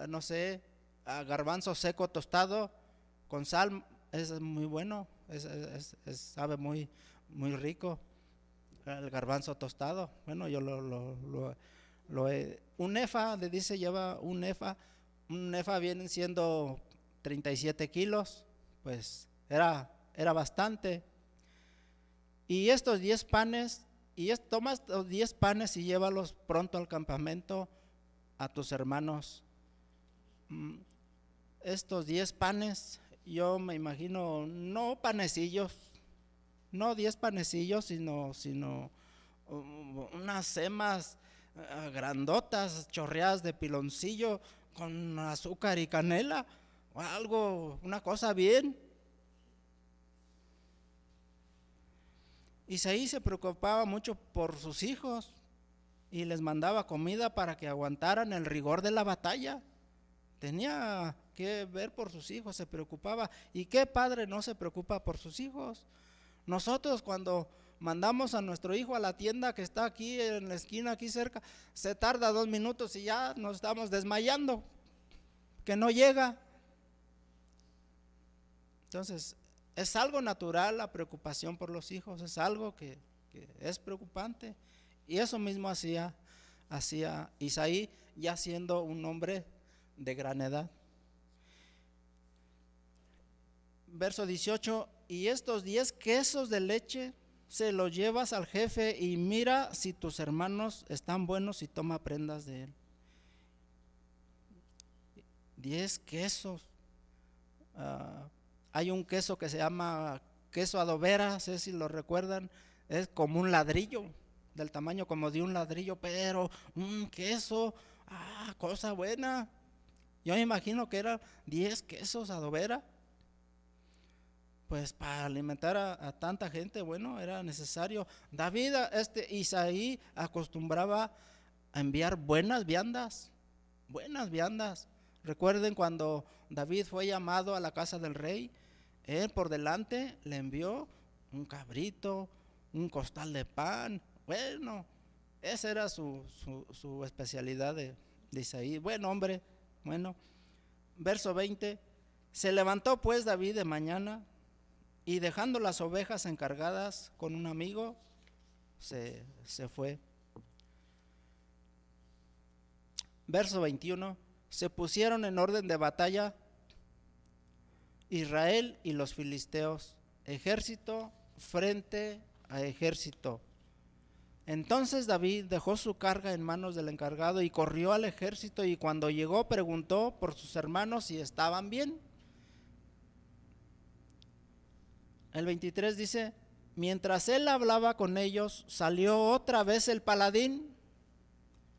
no sé, garbanzo seco tostado con sal, es muy bueno, sabe muy, muy rico el garbanzo tostado. Bueno, yo un efa, le dice, lleva un efa vienen siendo 37 kilos, pues era bastante. Y estos 10 panes, toma estos 10 panes y llévalos pronto al campamento a tus hermanos. Estos 10 panes, yo me imagino, no panecillos, no 10 panecillos, sino unas semas grandotas, chorreadas de piloncillo con azúcar y canela, o algo, una cosa bien. Isaí se preocupaba mucho por sus hijos y les mandaba comida para que aguantaran el rigor de la batalla. Tenía que ver por sus hijos, se preocupaba. ¿Y qué padre no se preocupa por sus hijos? Nosotros, cuando mandamos a nuestro hijo a la tienda que está aquí en la esquina, aquí cerca, se tarda 2 minutos y ya nos estamos desmayando, que no llega. Entonces, es algo natural la preocupación por los hijos, es algo que es preocupante. Y eso mismo hacía Isaí, ya siendo un hombre de gran edad. Verso 18: y estos 10 quesos de leche se los llevas al jefe y mira si tus hermanos están buenos y toma prendas de él. 10 quesos. Hay un queso que se llama queso adobera, no sé si lo recuerdan, es como un ladrillo, del tamaño como de un ladrillo, pero un queso, cosa buena. Yo me imagino que eran 10 quesos adobera. pues para alimentar a tanta gente, bueno, era necesario. David, Isaí acostumbraba a enviar buenas viandas. Recuerden cuando David fue llamado a la casa del rey, él por delante le envió un cabrito, un costal de pan. Bueno, esa era su especialidad de Isaí. Buen hombre. Bueno, verso 20. Se levantó pues David de mañana y dejando las ovejas encargadas con un amigo, se fue. Verso 21. Se pusieron en orden de batalla Israel y los filisteos, ejército frente a ejército. Entonces David dejó su carga en manos del encargado y corrió al ejército, y cuando llegó preguntó por sus hermanos si estaban bien. El 23 dice: mientras él hablaba con ellos, salió otra vez el paladín.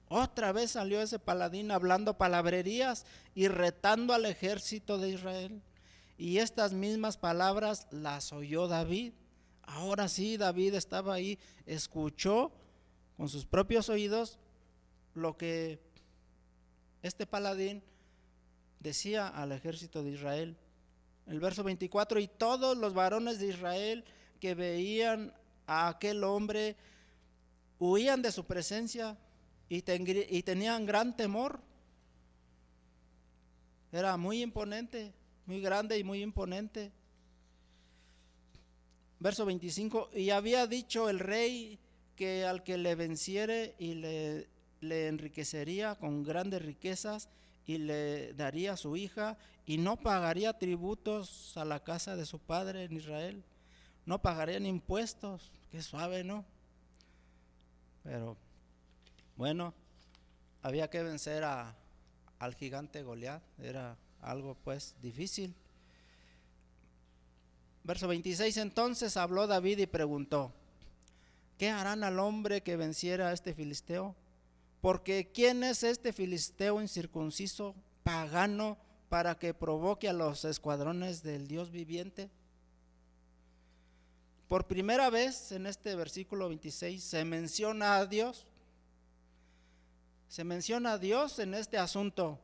Otra vez salió ese paladín hablando palabrerías y retando al ejército de Israel. Y estas mismas palabras las oyó David. Ahora sí, David estaba ahí, escuchó con sus propios oídos lo que este paladín decía al ejército de Israel. El verso 24: y todos los varones de Israel que veían a aquel hombre huían de su presencia y tenían gran temor. Era muy imponente, muy grande y muy imponente. Verso 25: y había dicho el rey que al que le venciere y le enriquecería con grandes riquezas y le daría su hija, y no pagaría tributos a la casa de su padre en Israel. No pagarían impuestos. Qué suave, ¿no? Pero bueno, había que vencer al gigante Goliat. Era algo pues difícil. Verso 26: entonces habló David y preguntó: ¿qué harán al hombre que venciera a este filisteo? Porque ¿quién es este filisteo incircunciso, pagano, para que provoque a los escuadrones del Dios viviente? Por primera vez en este versículo 26 se menciona a Dios. Se menciona a Dios en este asunto.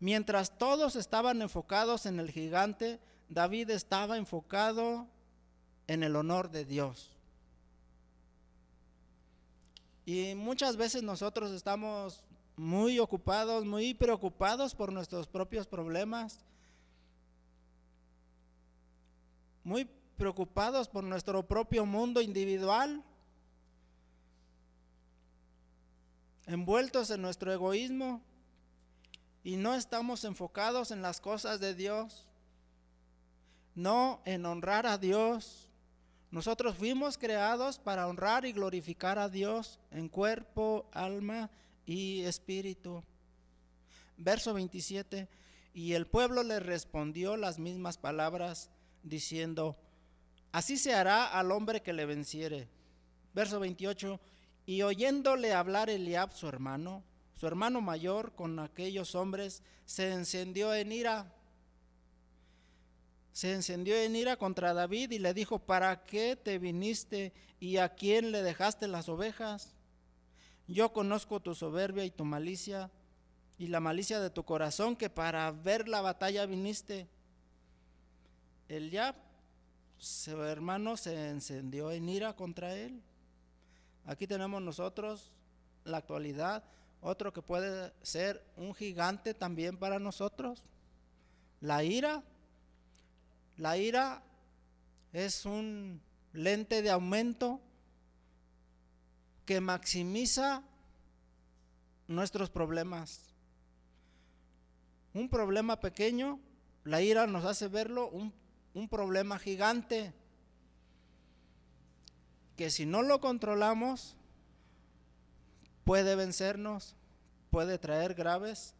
Mientras todos estaban enfocados en el gigante, David estaba enfocado en el honor de Dios. Y muchas veces nosotros estamos muy ocupados, muy preocupados por nuestros propios problemas, muy preocupados por nuestro propio mundo individual, envueltos en nuestro egoísmo, y no estamos enfocados en las cosas de Dios, no en honrar a Dios. Nosotros fuimos creados para honrar y glorificar a Dios en cuerpo, alma y espíritu. Verso 27: y el pueblo le respondió las mismas palabras, diciendo: así se hará al hombre que le venciere. Verso 28: y oyéndole hablar Eliab su hermano mayor con aquellos hombres, se encendió en ira contra David y le dijo: ¿para qué te viniste y a quién le dejaste las ovejas? Yo conozco tu soberbia y tu malicia y la malicia de tu corazón, que para ver la batalla viniste. Eliab, su hermano, se encendió en ira contra él. Aquí tenemos nosotros la actualidad, otro que puede ser un gigante también para nosotros: la ira. La ira es un lente de aumento que maximiza nuestros problemas. Un problema pequeño, la ira nos hace verlo un problema gigante, que si no lo controlamos puede vencernos, puede traer graves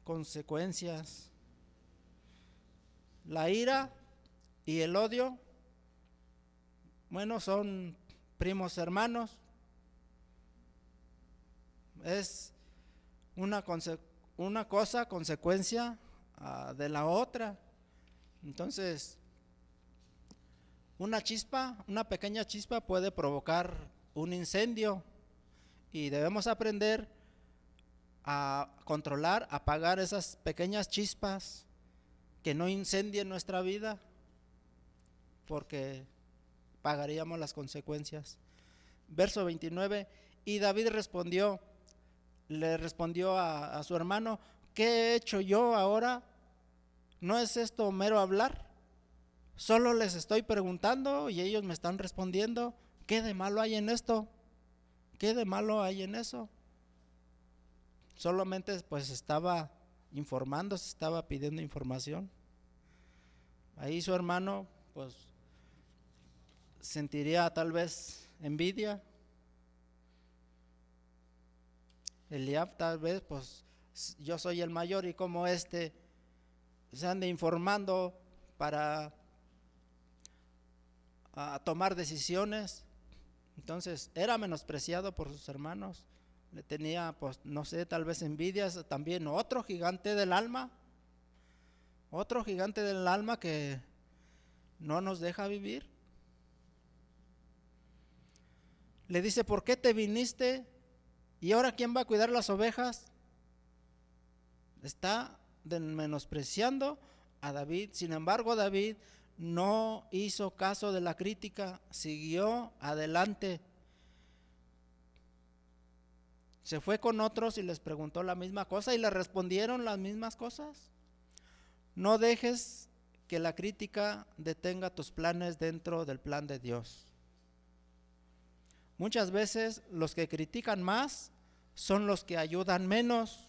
consecuencias. La ira y el odio, bueno, son primos hermanos. Es una cosa consecuencia de la otra. Entonces, Una chispa, una pequeña chispa puede provocar un incendio y debemos aprender a controlar, apagar esas pequeñas chispas que no incendien nuestra vida, porque pagaríamos las consecuencias. Verso 29, y David le respondió a su hermano: ¿qué he hecho yo ahora? ¿No es esto mero hablar? Solo les estoy preguntando y ellos me están respondiendo. ¿Qué de malo hay en esto? ¿Qué de malo hay en eso? Solamente pues estaba informando, se estaba pidiendo información. Ahí su hermano pues sentiría tal vez envidia. Eliab tal vez, pues yo soy el mayor y como se anda informando para tomar decisiones. Entonces era menospreciado por sus hermanos. Le tenía, pues no sé, tal vez envidias. También otro gigante del alma que no nos deja vivir. Le dice: ¿por qué te viniste? ¿Y ahora quién va a cuidar las ovejas? Está menospreciando a David. Sin embargo, David no hizo caso de la crítica, siguió adelante. Se fue con otros y les preguntó la misma cosa y le respondieron las mismas cosas. No dejes que la crítica detenga tus planes dentro del plan de Dios. Muchas veces los que critican más son los que ayudan menos,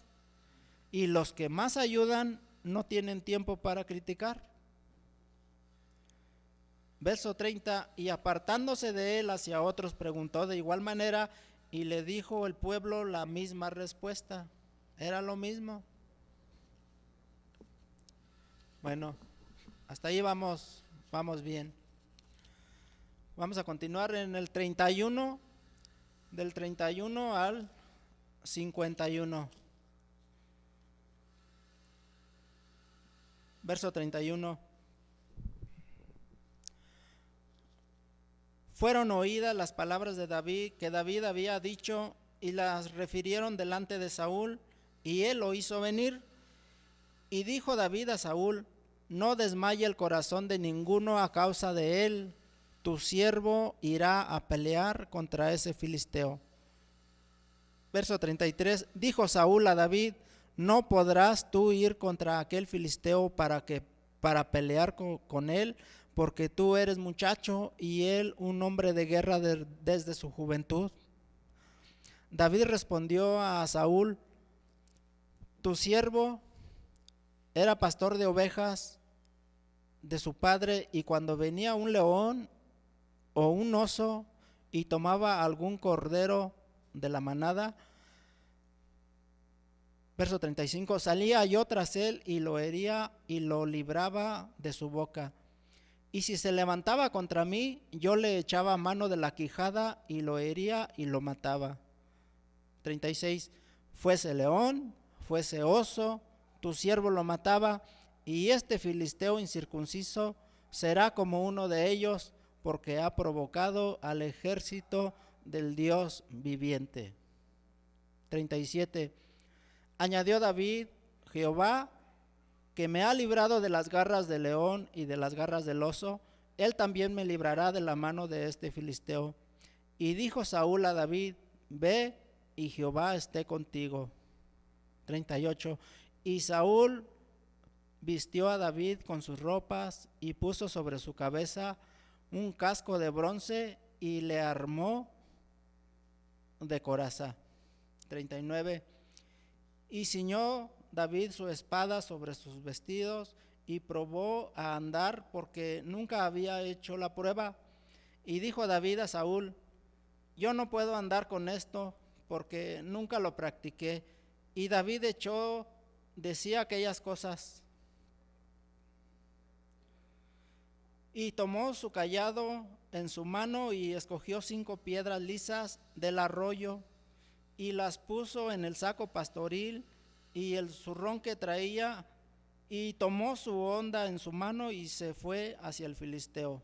y los que más ayudan no tienen tiempo para criticar. Verso 30, y apartándose de él hacia otros preguntó de igual manera, y le dijo el pueblo la misma respuesta. Era lo mismo. Bueno, hasta ahí vamos bien. Vamos a continuar en el 31, del 31 al 51. Verso 31. Fueron oídas las palabras de David, que David había dicho, y las refirieron delante de Saúl, y él lo hizo venir. Y dijo David a Saúl: no desmaye el corazón de ninguno a causa de él. Tu siervo irá a pelear contra ese filisteo. Verso 33. Dijo Saúl a David: no podrás tú ir contra aquel filisteo para pelear con él, porque tú eres muchacho y él un hombre de guerra desde su juventud. David respondió a Saúl: tu siervo era pastor de ovejas de su padre, y cuando venía un león o un oso y tomaba algún cordero de la manada, verso 35, salía yo tras él y lo hería y lo libraba de su boca. Y si se levantaba contra mí, yo le echaba mano de la quijada y lo hería y lo mataba. 36, fuese león, fuese oso, tu siervo lo mataba, y este filisteo incircunciso será como uno de ellos, porque ha provocado al ejército del Dios viviente. 37, añadió David: Jehová, que me ha librado de las garras del león y de las garras del oso, él también me librará de la mano de este filisteo. Y dijo Saúl a David: ve, y Jehová esté contigo. 38, y Saúl vistió a David con sus ropas y puso sobre su cabeza un casco de bronce y le armó de coraza. 39, y ciñó David su espada sobre sus vestidos y probó a andar, porque nunca había hecho la prueba. Y dijo David a Saúl: yo no puedo andar con esto, porque nunca lo practiqué. Y David decía aquellas cosas. Y tomó su cayado en su mano y escogió 5 piedras lisas del arroyo y las puso en el saco pastoril y el zurrón que traía, y tomó su honda en su mano y se fue hacia el filisteo.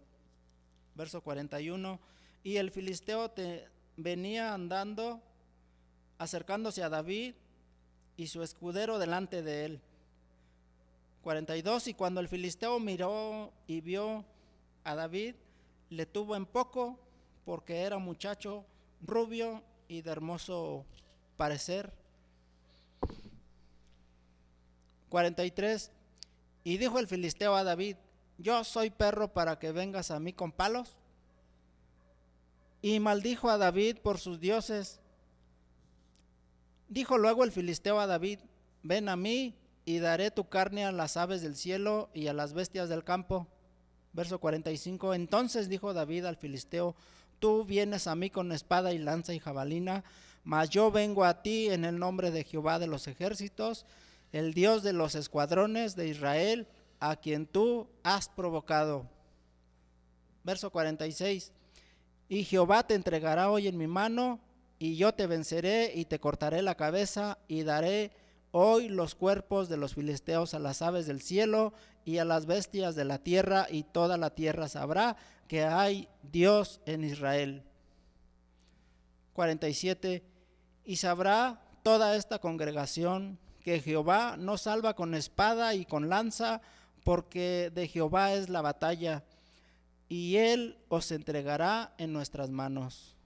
verso 41. Y el filisteo venía andando, acercándose a David y su escudero delante de él. 42. Y cuando el filisteo miró y vio a David, le tuvo en poco, porque era muchacho rubio y de hermoso parecer. 43. Y dijo el filisteo a David: yo soy perro para que vengas a mí con palos. Y maldijo a David por sus dioses. Dijo luego el filisteo a David: ven a mí y daré tu carne a las aves del cielo y a las bestias del campo. Verso 45. Entonces dijo David al filisteo: tú vienes a mí con espada y lanza y jabalina, mas yo vengo a ti en el nombre de Jehová de los ejércitos, el Dios de los escuadrones de Israel, a quien tú has provocado. Verso 46. Y Jehová te entregará hoy en mi mano, y yo te venceré y te cortaré la cabeza, y daré hoy los cuerpos de los filisteos a las aves del cielo y a las bestias de la tierra, y toda la tierra sabrá que hay Dios en Israel. 47. Y sabrá toda esta congregación que Jehová no salva con espada y con lanza, porque de Jehová es la batalla, y él os entregará en nuestras manos.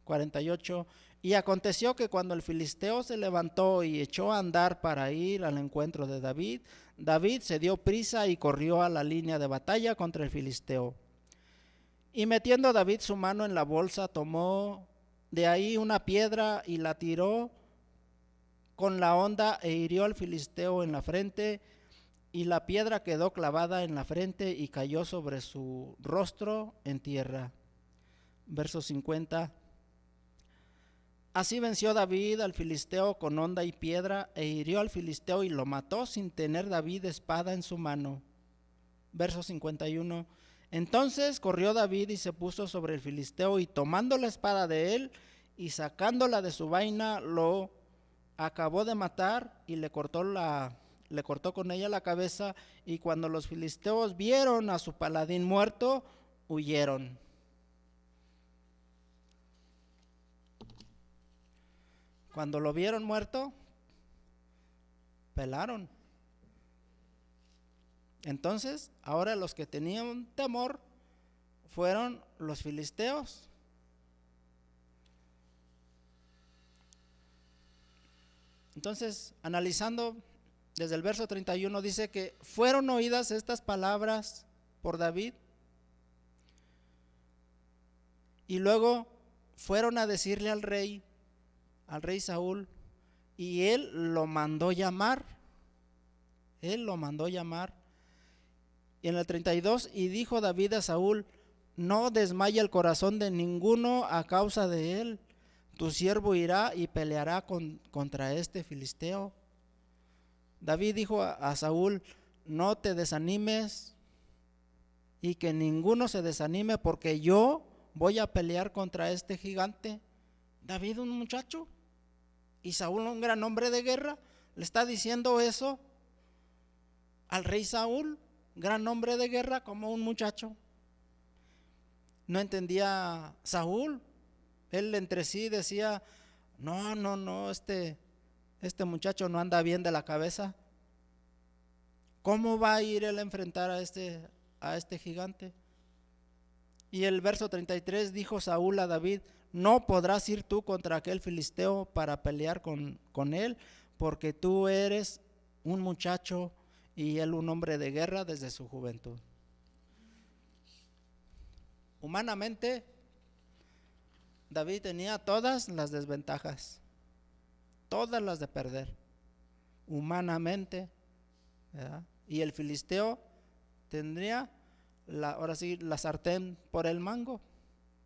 48. Y aconteció que cuando el filisteo se levantó y echó a andar para ir al encuentro de David, David se dio prisa y corrió a la línea de batalla contra el filisteo. Y metiendo David su mano en la bolsa, tomó de ahí una piedra y la tiró con la honda e hirió al filisteo en la frente, y la piedra quedó clavada en la frente y cayó sobre su rostro en tierra. Verso 50. Así venció David al filisteo con honda y piedra, e hirió al filisteo y lo mató sin tener David espada en su mano. Verso 51. Entonces corrió David y se puso sobre el filisteo, y tomando la espada de él y sacándola de su vaina, lo acabó de matar y le cortó con ella la cabeza. Y cuando los filisteos vieron a su paladín muerto, huyeron. Cuando lo vieron muerto, pelaron. Entonces, ahora los que tenían temor fueron los filisteos. Entonces, analizando desde el verso 31, dice que fueron oídas estas palabras por David, y luego fueron a decirle al rey Saúl, y él lo mandó llamar. Y en el 32, y dijo David a Saúl: no desmaye el corazón de ninguno a causa de él. Tu siervo irá y peleará contra este filisteo. David dijo a Saúl: no te desanimes, y que ninguno se desanime, porque yo voy a pelear contra este gigante. David, un muchacho, y Saúl, un gran hombre de guerra, le está diciendo eso al rey Saúl, gran hombre de guerra, como un muchacho. No entendía Saúl. Él entre sí decía: no, este muchacho no anda bien de la cabeza. ¿Cómo va a ir él a enfrentar a este gigante? Y el verso 33, dijo Saúl a David: no podrás ir tú contra aquel filisteo para pelear con él, porque tú eres un muchacho y él un hombre de guerra desde su juventud. Humanamente, David tenía todas las desventajas, todas las de perder, humanamente, ¿verdad? Y el filisteo tendría ahora sí, la sartén por el mango.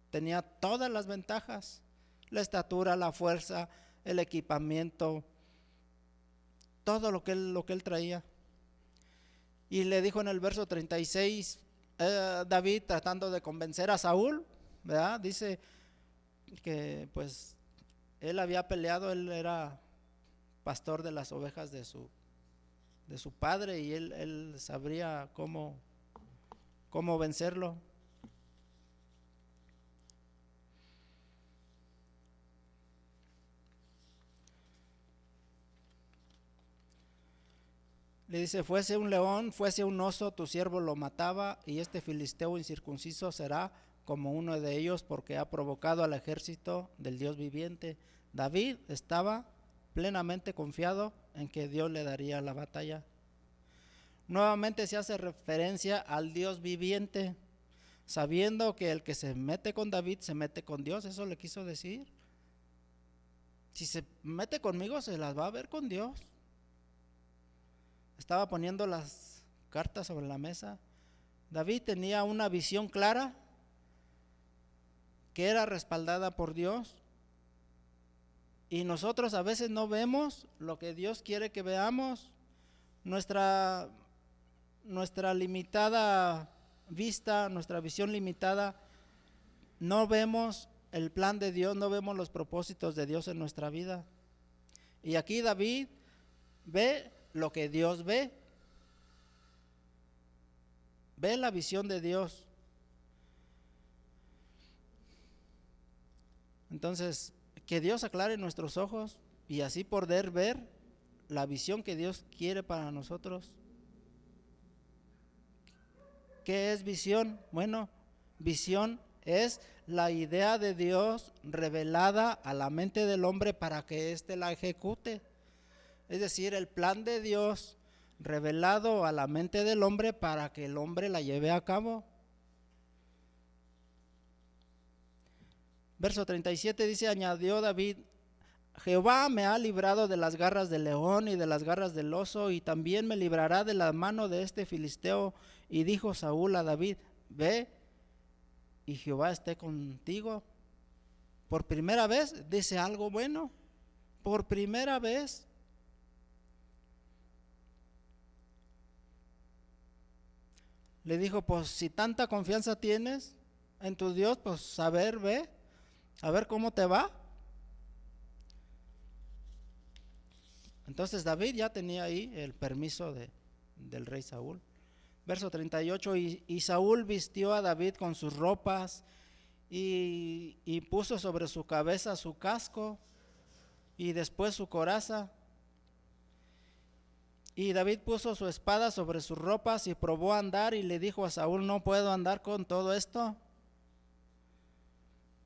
Tenía todas las ventajas: la estatura, la fuerza, el equipamiento, todo lo que él traía. Y le dijo en el verso 36, David, tratando de convencer a Saúl, ¿verdad? Dice que pues él había peleado, él era pastor de las ovejas de su padre, y él sabría cómo vencerlo. Le dice, fuese un león, fuese un oso, tu siervo lo mataba, y este filisteo incircunciso será como uno de ellos, porque ha provocado al ejército del Dios viviente. David estaba plenamente confiado en que Dios le daría la batalla. Nuevamente se hace referencia al Dios viviente, sabiendo que el que se mete con David se mete con Dios. Eso le quiso decir. Si se mete conmigo, se las va a ver con Dios. Estaba poniendo las cartas sobre la mesa. David tenía una visión clara que era respaldada por Dios, y nosotros a veces no vemos lo que Dios quiere que veamos. Nuestra limitada vista, nuestra visión limitada, no vemos el plan de Dios, no vemos los propósitos de Dios en nuestra vida. Y aquí David ve lo que Dios ve la visión de Dios. Entonces, que Dios aclare nuestros ojos y así poder ver la visión que Dios quiere para nosotros. ¿Qué es visión? Bueno, visión es la idea de Dios revelada a la mente del hombre para que éste la ejecute. Es decir, el plan de Dios revelado a la mente del hombre para que el hombre la lleve a cabo. Verso 37 dice, añadió David, Jehová me ha librado de las garras del león y de las garras del oso, y también me librará de la mano de este filisteo. Y dijo Saúl a David, ve y Jehová esté contigo. Por primera vez dice algo bueno, por primera vez. Le dijo, pues si tanta confianza tienes en tu Dios, pues a ver, ve, a ver cómo te va. Entonces David ya tenía ahí el permiso del rey Saúl. Verso 38, y Saúl vistió a David con sus ropas y puso sobre su cabeza su casco y después su coraza. Y David puso su espada sobre sus ropas y probó a andar, y le dijo a Saúl, no puedo andar con todo esto.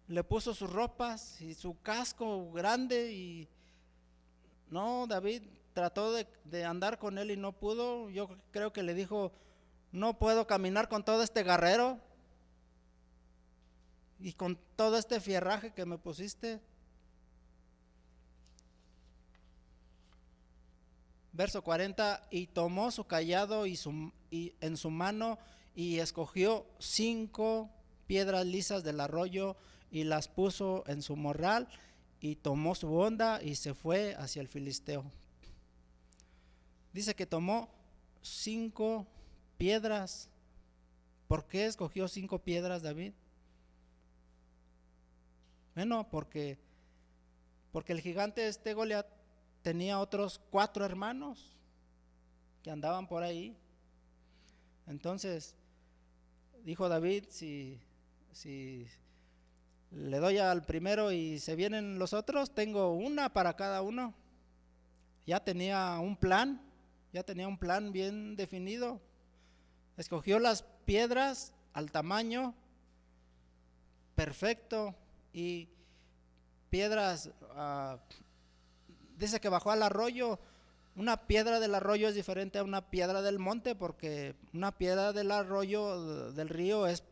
Le puso sus ropas y su casco grande, y no, David trató de andar con él y no pudo. Yo creo que le dijo, no puedo caminar con todo este guerrero y con todo este fierraje que me pusiste. Verso 40, y tomó su cayado y en su mano, y escogió 5 piedras lisas del arroyo y las puso en su morral, y tomó su honda y se fue hacia el filisteo. Dice que tomó 5 piedras. ¿Por qué escogió 5 piedras David? Bueno, porque el gigante Goliat tenía otros 4 hermanos que andaban por ahí. Entonces dijo David, si le doy al primero y se vienen los otros, tengo una para cada uno. Ya tenía un plan bien definido. Escogió las piedras al tamaño perfecto, y piedras, dice que bajó al arroyo. Una piedra del arroyo es diferente a una piedra del monte, porque una piedra del arroyo, del río, es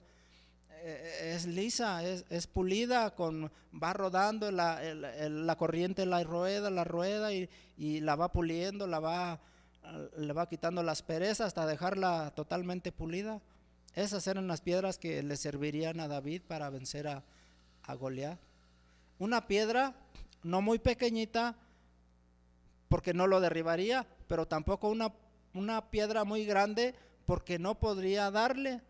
lisa, es pulida, va rodando la corriente, la rueda y la va puliendo, le va quitando las asperezas hasta dejarla totalmente pulida. Esas eran las piedras que le servirían a David para vencer a Goliat. Una piedra no muy pequeñita, porque no lo derribaría, pero tampoco una piedra muy grande, porque no podría darle.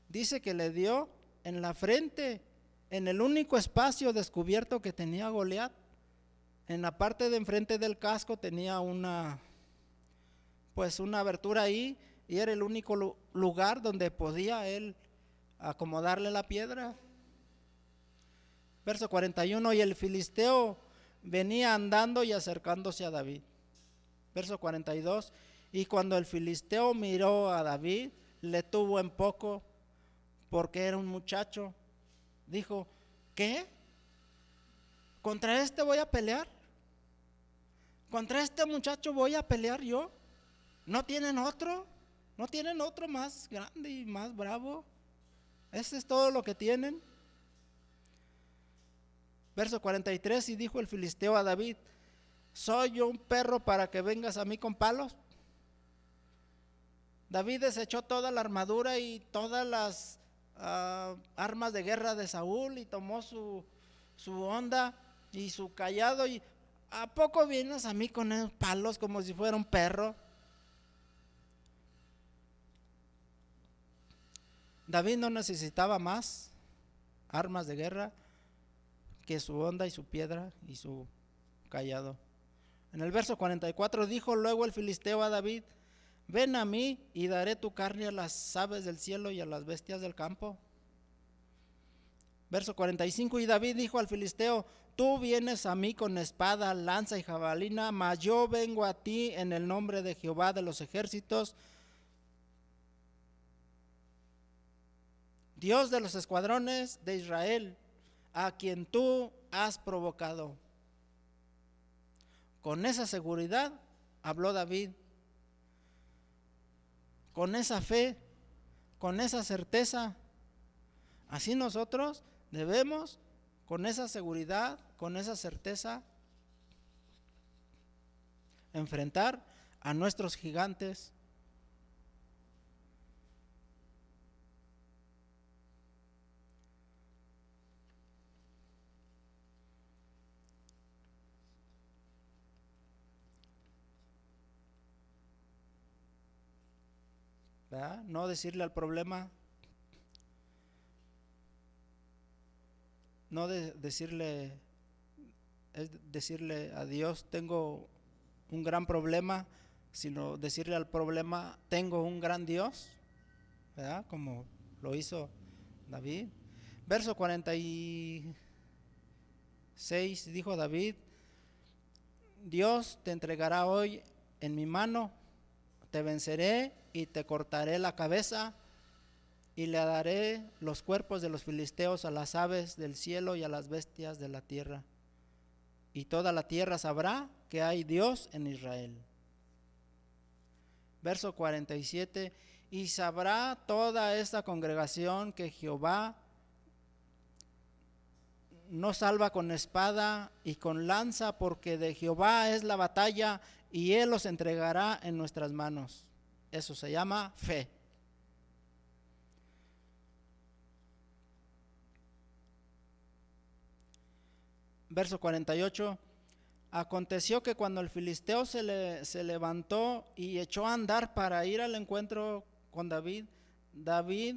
Dice que le dio en la frente, en el único espacio descubierto que tenía Goliat. En la parte de enfrente del casco tenía una abertura ahí, y era el único lugar donde podía él acomodarle la piedra. Verso 41, y el filisteo venía andando y acercándose a David. Verso 42, Y cuando el filisteo miró a David, le tuvo en poco, porque era un muchacho. Dijo, ¿qué? ¿Contra este voy a pelear? ¿Contra este muchacho voy a pelear yo? ¿No tienen otro? ¿No tienen otro más grande y más bravo? ¿Ese es todo lo que tienen? Verso 43, y dijo el filisteo a David, ¿soy yo un perro para que vengas a mí con palos? David desechó toda la armadura y todas las armas de guerra de Saúl, y tomó su honda y su cayado, y ¿a poco vienes a mí con esos palos como si fuera un perro? David no necesitaba más armas de guerra que su honda y su piedra y su cayado. En el verso 44 dijo luego el filisteo a David, ven a mí y daré tu carne a las aves del cielo y a las bestias del campo. Verso 45, y David dijo al filisteo, tú vienes a mí con espada, lanza y jabalina, mas yo vengo a ti en el nombre de Jehová de los ejércitos, Dios de los escuadrones de Israel, a quien tú has provocado. Con esa seguridad habló David, con esa fe, con esa certeza. Así nosotros debemos, con esa seguridad, con esa certeza, enfrentar a nuestros gigantes. ¿Verdad? No decirle al problema, no decirle, es decirle a Dios, tengo un gran problema, sino decirle al problema, tengo un gran Dios, ¿verdad? Como lo hizo David. Verso 46, dijo David, Dios te entregará hoy en mi mano, te venceré y te cortaré la cabeza y le daré los cuerpos de los filisteos a las aves del cielo y a las bestias de la tierra. Y toda la tierra sabrá que hay Dios en Israel. Verso 47, y sabrá toda esta congregación que Jehová no salva con espada y con lanza, porque de Jehová es la batalla y Él los entregará en nuestras manos. Eso se llama fe. Verso 48, aconteció que cuando el filisteo se levantó y echó a andar para ir al encuentro con David, David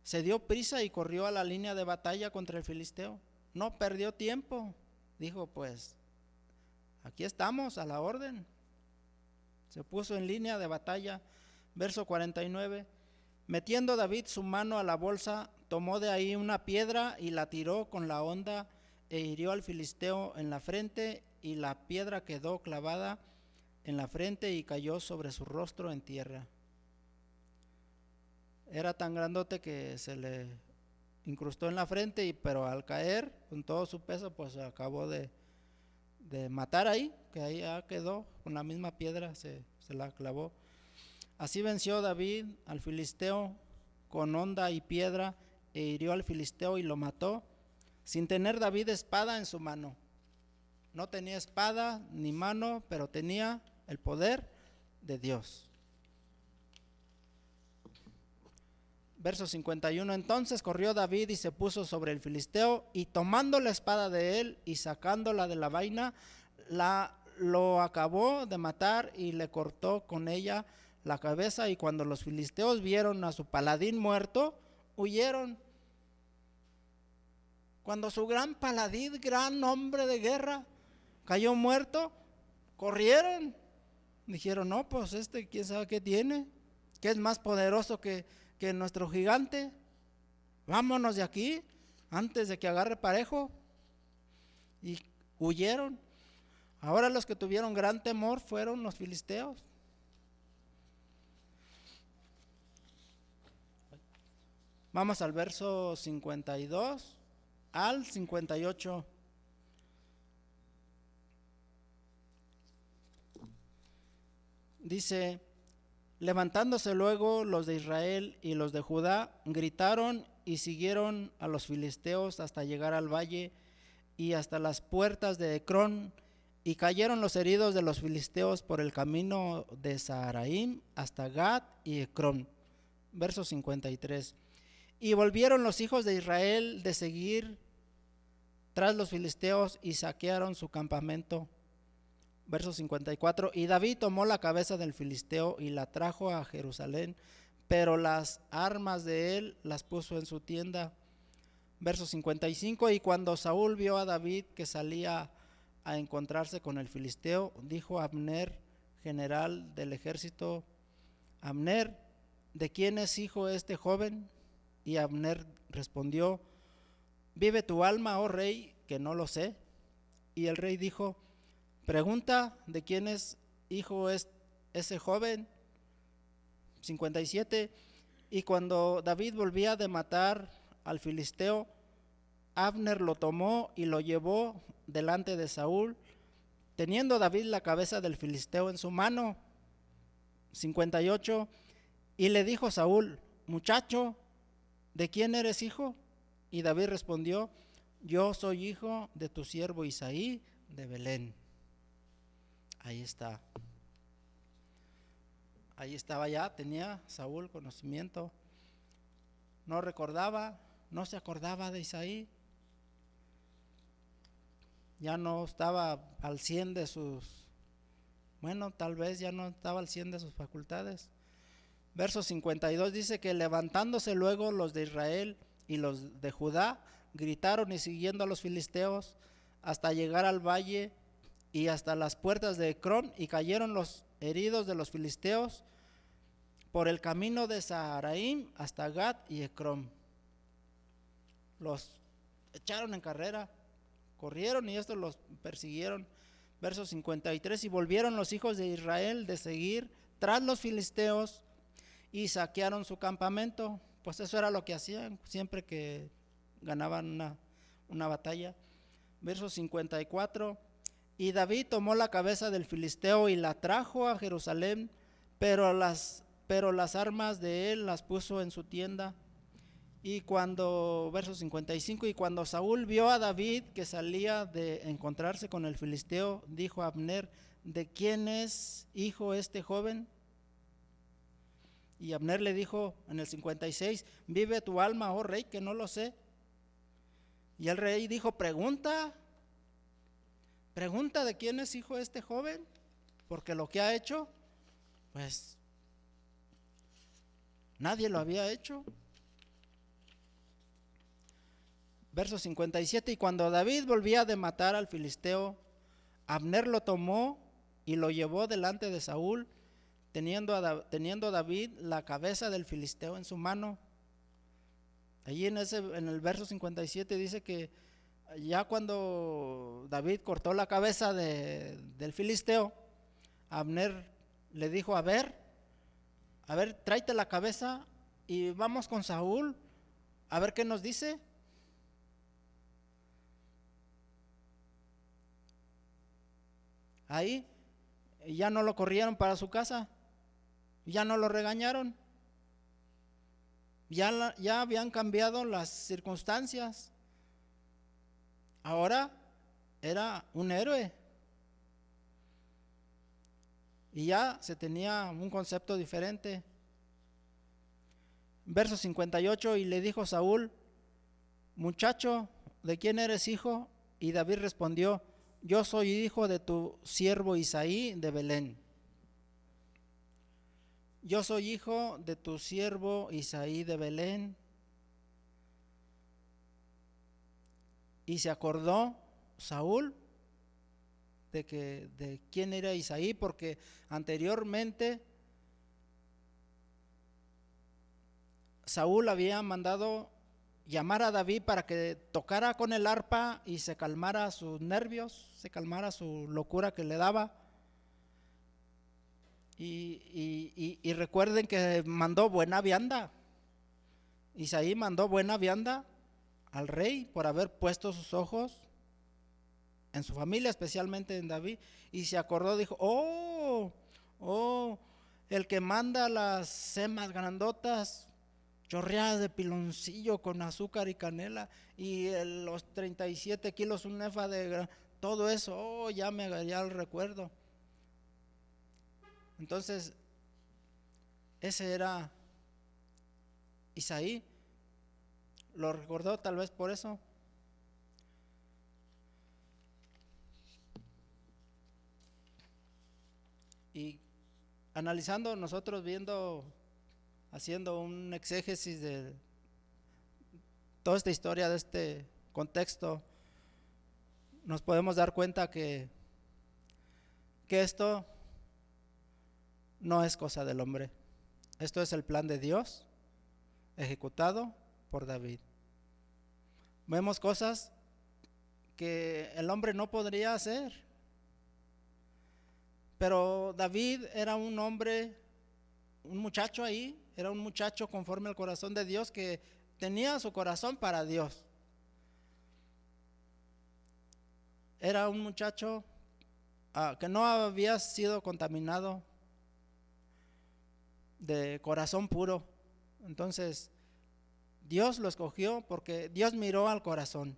se dio prisa y corrió a la línea de batalla contra el filisteo. No perdió tiempo, dijo, pues aquí estamos a la orden. Se puso en línea de batalla. Verso 49, metiendo David su mano a la bolsa, tomó de ahí una piedra y la tiró con la honda e hirió al filisteo en la frente, y la piedra quedó clavada en la frente y cayó sobre su rostro en tierra. Era tan grandote que se le incrustó en la frente, pero al caer con todo su peso, pues se acabó de matar ahí, que ahí ya quedó, con la misma piedra se la clavó. Así venció David al filisteo con honda y piedra, e hirió al filisteo y lo mató, sin tener David espada en su mano. No tenía espada ni mano, pero tenía el poder de Dios. Verso 51, entonces corrió David y se puso sobre el filisteo, y tomando la espada de él y sacándola de la vaina, lo acabó de matar y le cortó con ella la cabeza. Y cuando los filisteos vieron a su paladín muerto, huyeron. Cuando su gran paladín, gran hombre de guerra, cayó muerto, corrieron. Dijeron, no, pues quién sabe qué tiene, que es más poderoso que nuestro gigante. Vámonos de aquí antes de que agarre parejo. Y huyeron. Ahora los que tuvieron gran temor fueron los filisteos. Vamos al verso 52 al 58. Dice: levantándose luego los de Israel y los de Judá, gritaron y siguieron a los filisteos hasta llegar al valle y hasta las puertas de Ecrón, y cayeron los heridos de los filisteos por el camino de Saharaim hasta Gat y Ecrón. Verso 53. Y volvieron los hijos de Israel de seguir tras los filisteos y saquearon su campamento. Verso 54. Y David tomó la cabeza del filisteo y la trajo a Jerusalén, pero las armas de él las puso en su tienda. Verso 55. Y cuando Saúl vio a David que salía a encontrarse con el filisteo, dijo a Abner, general del ejército: Abner, ¿de quién es hijo este joven? Y Abner respondió: vive tu alma, oh rey, que no lo sé. Y el rey dijo: pregunta de quién es hijo ese joven. 57. Y cuando David volvía de matar al filisteo, Abner lo tomó y lo llevó delante de Saúl, teniendo David la cabeza del filisteo en su mano. 58. Y le dijo Saúl: muchacho, ¿de quién eres hijo? Y David respondió: yo soy hijo de tu siervo Isaí de Belén. Ahí está. Ahí estaba ya, tenía Saúl conocimiento. No recordaba, no se acordaba de Isaí. Ya no estaba al 100 de sus, tal vez ya no estaba al 100 de sus facultades. Verso 52 dice que levantándose luego los de Israel y los de Judá, gritaron y siguiendo a los filisteos hasta llegar al valle y hasta las puertas de Ecrón, y cayeron los heridos de los filisteos por el camino de Saharaim hasta Gat y Ecrón. Los echaron en carrera, corrieron y estos los persiguieron. Verso 53. Y volvieron los hijos de Israel de seguir tras los filisteos y saquearon su campamento. Pues eso era lo que hacían siempre que ganaban una batalla. Verso 54. Y David tomó la cabeza del filisteo y la trajo a Jerusalén, pero las armas de él las puso en su tienda. Y verso 55, y cuando Saúl vio a David que salía de encontrarse con el filisteo, dijo a Abner: ¿de quién es hijo este joven? Y Abner le dijo en el 56: vive tu alma, oh rey, que no lo sé. Y el rey dijo: pregunta de quién es hijo este joven, porque lo que ha hecho, pues nadie lo había hecho. Verso 57. Y cuando David volvía de matar al filisteo, Abner lo tomó y lo llevó delante de Saúl, teniendo David la cabeza del filisteo en su mano. Allí en el verso 57 dice que ya cuando David cortó la cabeza del filisteo, Abner le dijo: a ver, tráete la cabeza y vamos con Saúl a ver qué nos dice. Ahí ya no lo corrieron para su casa, ya no lo regañaron, ya habían cambiado las circunstancias. Ahora era un héroe y ya se tenía un concepto diferente. Verso 58. Y le dijo Saúl: muchacho, ¿de quién eres hijo? Y David respondió: yo soy hijo de tu siervo Isaí de Belén. Yo soy hijo de tu siervo Isaí de Belén. Y se acordó Saúl de quién era Isaí, porque anteriormente Saúl había mandado llamar a David para que tocara con el arpa y se calmara sus nervios, se calmara su locura que le daba. Y recuerden que mandó buena vianda. Isaí mandó buena vianda al rey por haber puesto sus ojos en su familia, especialmente en David, y se acordó, dijo, el que manda las semas grandotas, chorreadas de piloncillo con azúcar y canela, y los 37 kilos, un efa de todo eso, ya me agarré el recuerdo. Entonces, ese era Isaí, lo recordó tal vez por eso. Y analizando, nosotros haciendo un exégesis de toda esta historia, de este contexto, nos podemos dar cuenta que esto no es cosa del hombre. Esto es el plan de Dios ejecutado por David. Vemos cosas que el hombre no podría hacer, pero David era un hombre, un muchacho ahí, era un muchacho conforme al corazón de Dios, que tenía su corazón para Dios. Era un muchacho que no había sido contaminado, de corazón puro. Entonces Dios lo escogió porque Dios miró al corazón,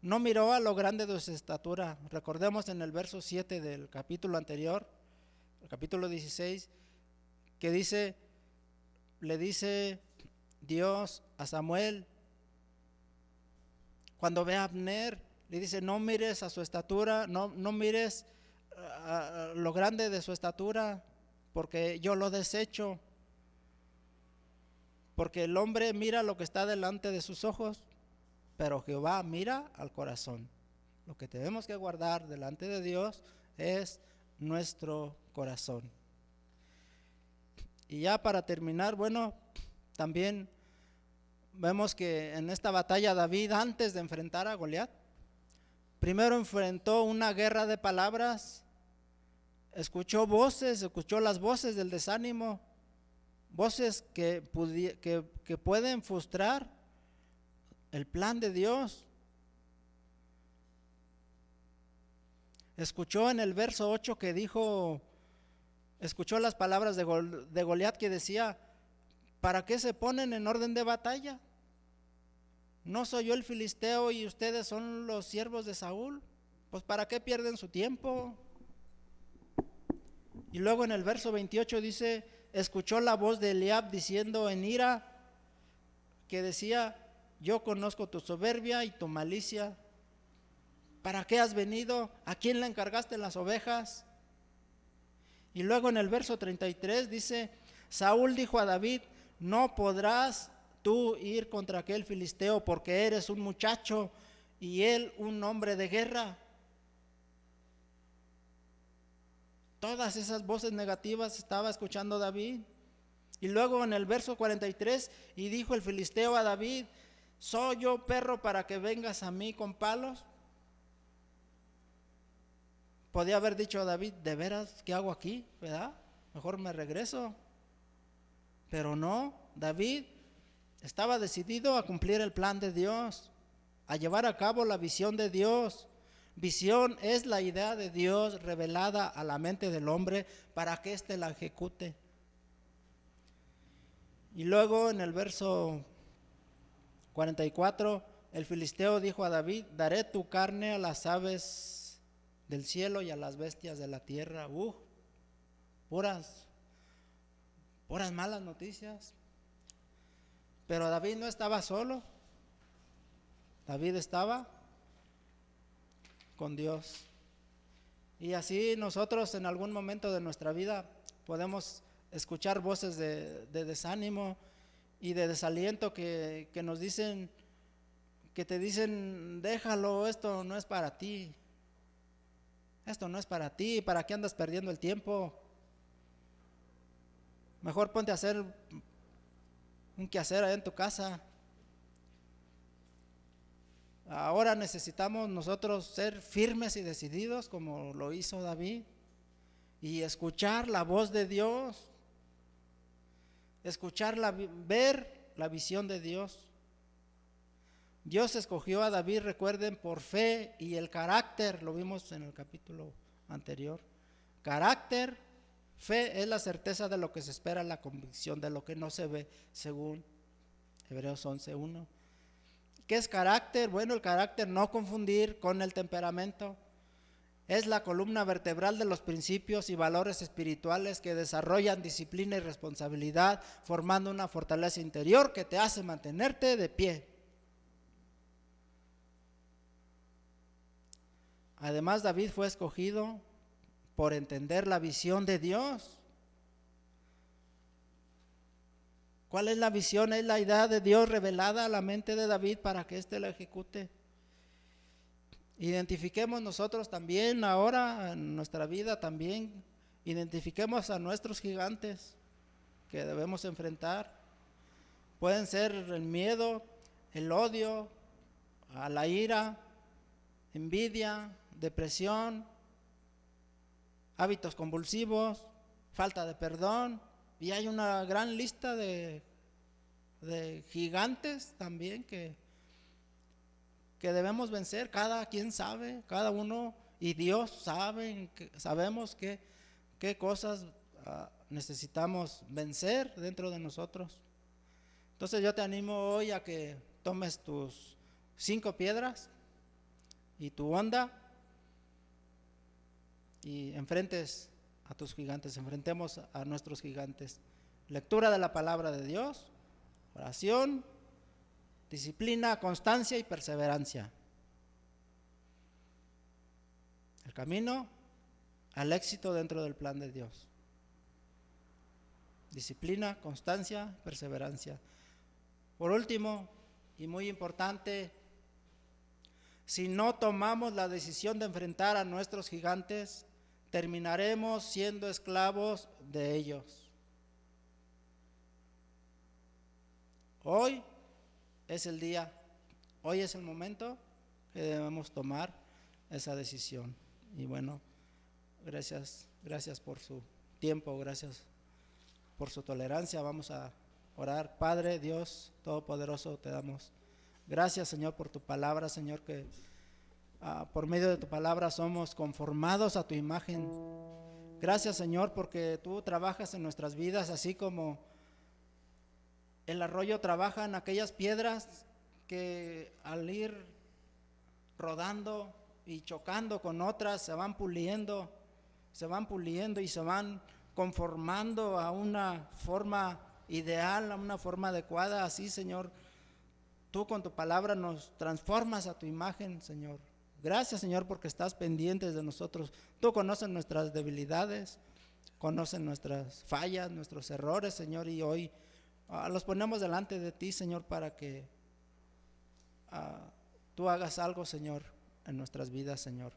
no miró a lo grande de su estatura. Recordemos en el verso 7 del capítulo anterior, el capítulo 16, que le dice Dios a Samuel, cuando ve a Abner, le dice, no mires a su estatura, no mires a lo grande de su estatura, porque yo lo desecho. Porque el hombre mira lo que está delante de sus ojos, pero Jehová mira al corazón. Lo que tenemos que guardar delante de Dios es nuestro corazón. Y ya para terminar, bueno, también vemos que en esta batalla David, antes de enfrentar a Goliat, primero enfrentó una guerra de palabras, escuchó las voces del desánimo, voces que pueden frustrar el plan de Dios. Escuchó en el verso 8 escuchó las palabras de Goliat, que decía, ¿para qué se ponen en orden de batalla? ¿No soy yo el filisteo y ustedes son los siervos de Saúl? Pues ¿para qué pierden su tiempo? Y luego en el verso 28 dice, escuchó la voz de Eliab diciendo en ira, que decía, yo conozco tu soberbia y tu malicia. ¿Para qué has venido? ¿A quién le encargaste las ovejas? Y luego en el verso 33 dice, Saúl dijo a David, no podrás tú ir contra aquel filisteo, porque eres un muchacho y él un hombre de guerra. Todas esas voces negativas estaba escuchando David. Y luego en el verso 43, y dijo el filisteo a David, ¿soy yo perro para que vengas a mí con palos? Podía haber dicho a David, ¿de veras qué hago aquí? ¿Verdad? Mejor me regreso. Pero no, David estaba decidido a cumplir el plan de Dios, a llevar a cabo la visión de Dios. Visión es la idea de Dios revelada a la mente del hombre para que éste la ejecute. Y luego en el verso 44, el filisteo dijo a David, daré tu carne a las aves del cielo y a las bestias de la tierra. Puras malas noticias. Pero David no estaba solo, David estaba con Dios. Y así nosotros en algún momento de nuestra vida podemos escuchar voces de desánimo y de desaliento que nos dicen, que te dicen, déjalo, esto no es para ti, ¿para qué andas perdiendo el tiempo? Mejor ponte a hacer un quehacer allá en tu casa. Ahora necesitamos nosotros ser firmes y decididos como lo hizo David y escuchar la voz de Dios, ver la visión de Dios. Dios escogió a David, recuerden, por fe y el carácter, lo vimos en el capítulo anterior. Carácter, fe es la certeza de lo que se espera, la convicción de lo que no se ve, según Hebreos 11:1. ¿Qué es carácter? Bueno, el carácter, no confundir con el temperamento. Es la columna vertebral de los principios y valores espirituales que desarrollan disciplina y responsabilidad, formando una fortaleza interior que te hace mantenerte de pie. Además, David fue escogido por entender la visión de Dios. ¿Cuál es la visión? Es la idea de Dios revelada a la mente de David para que éste la ejecute. Identifiquemos nosotros también ahora en nuestra vida también, identifiquemos a nuestros gigantes que debemos enfrentar. Pueden ser el miedo, el odio, a la ira, envidia, depresión, hábitos convulsivos, falta de perdón, y hay una gran lista de gigantes también que debemos vencer. Cada quien sabe, cada uno, y Dios sabe, sabemos qué cosas necesitamos vencer dentro de nosotros. Entonces yo te animo hoy a que tomes tus 5 piedras y tu onda y enfrentes a tus gigantes, enfrentemos a nuestros gigantes. Lectura de la palabra de Dios, oración, disciplina, constancia y perseverancia. El camino al éxito dentro del plan de Dios. Disciplina, constancia, perseverancia. Por último, y muy importante, si no tomamos la decisión de enfrentar a nuestros gigantes, terminaremos siendo esclavos de ellos. Hoy es el día, hoy es el momento que debemos tomar esa decisión. Y bueno, gracias por su tiempo, gracias por su tolerancia. Vamos a orar. Padre Dios Todopoderoso, te damos gracias, Señor, por tu palabra, Señor, que por medio de tu palabra somos conformados a tu imagen. Gracias, Señor, porque tú trabajas en nuestras vidas, así como el arroyo trabaja en aquellas piedras que al ir rodando y chocando con otras se van puliendo y se van conformando a una forma ideal, a una forma adecuada. Así, Señor, tú con tu palabra nos transformas a tu imagen, Señor. Gracias, Señor, porque estás pendiente de nosotros. Tú conoces nuestras debilidades, conoces nuestras fallas, nuestros errores, Señor, y hoy los ponemos delante de ti, Señor, para que tú hagas algo, Señor, en nuestras vidas, Señor.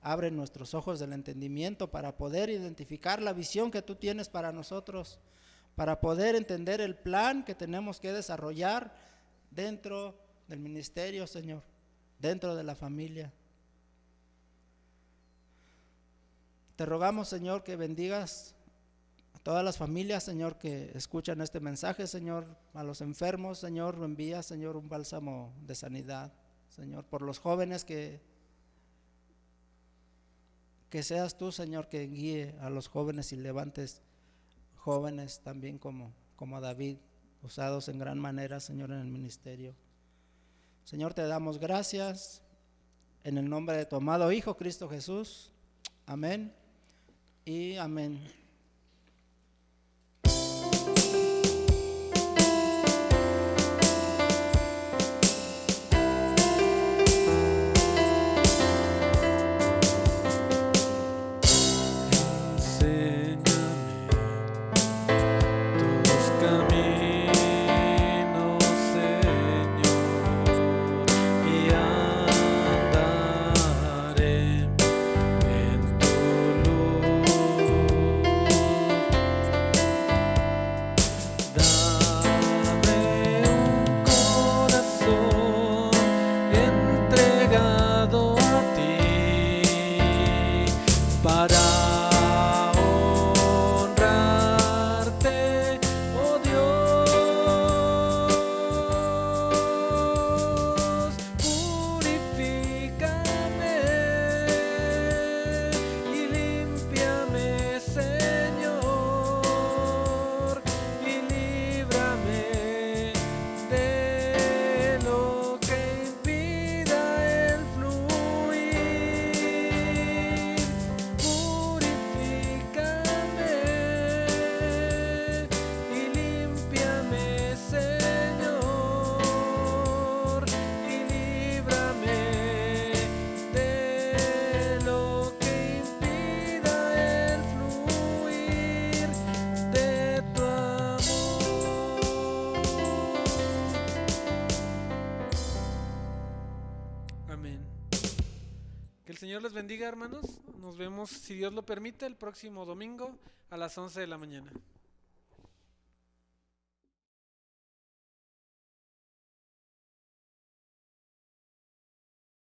Abre nuestros ojos del entendimiento para poder identificar la visión que tú tienes para nosotros, para poder entender el plan que tenemos que desarrollar dentro del ministerio, Señor, dentro de la familia. Te rogamos, Señor, que bendigas a todas las familias, Señor, que escuchan este mensaje, Señor, a los enfermos, Señor, envía, Señor, un bálsamo de sanidad, Señor, por los jóvenes que seas tú, Señor, que guíe a los jóvenes y levantes jóvenes también como David, usados en gran manera, Señor, en el ministerio. Señor, te damos gracias en el nombre de tu amado Hijo Cristo Jesús. Amén y amén. Honrarte, oh Dios. Que el Señor les bendiga, hermanos. Nos vemos, si Dios lo permite, el próximo domingo a las 11 de la mañana.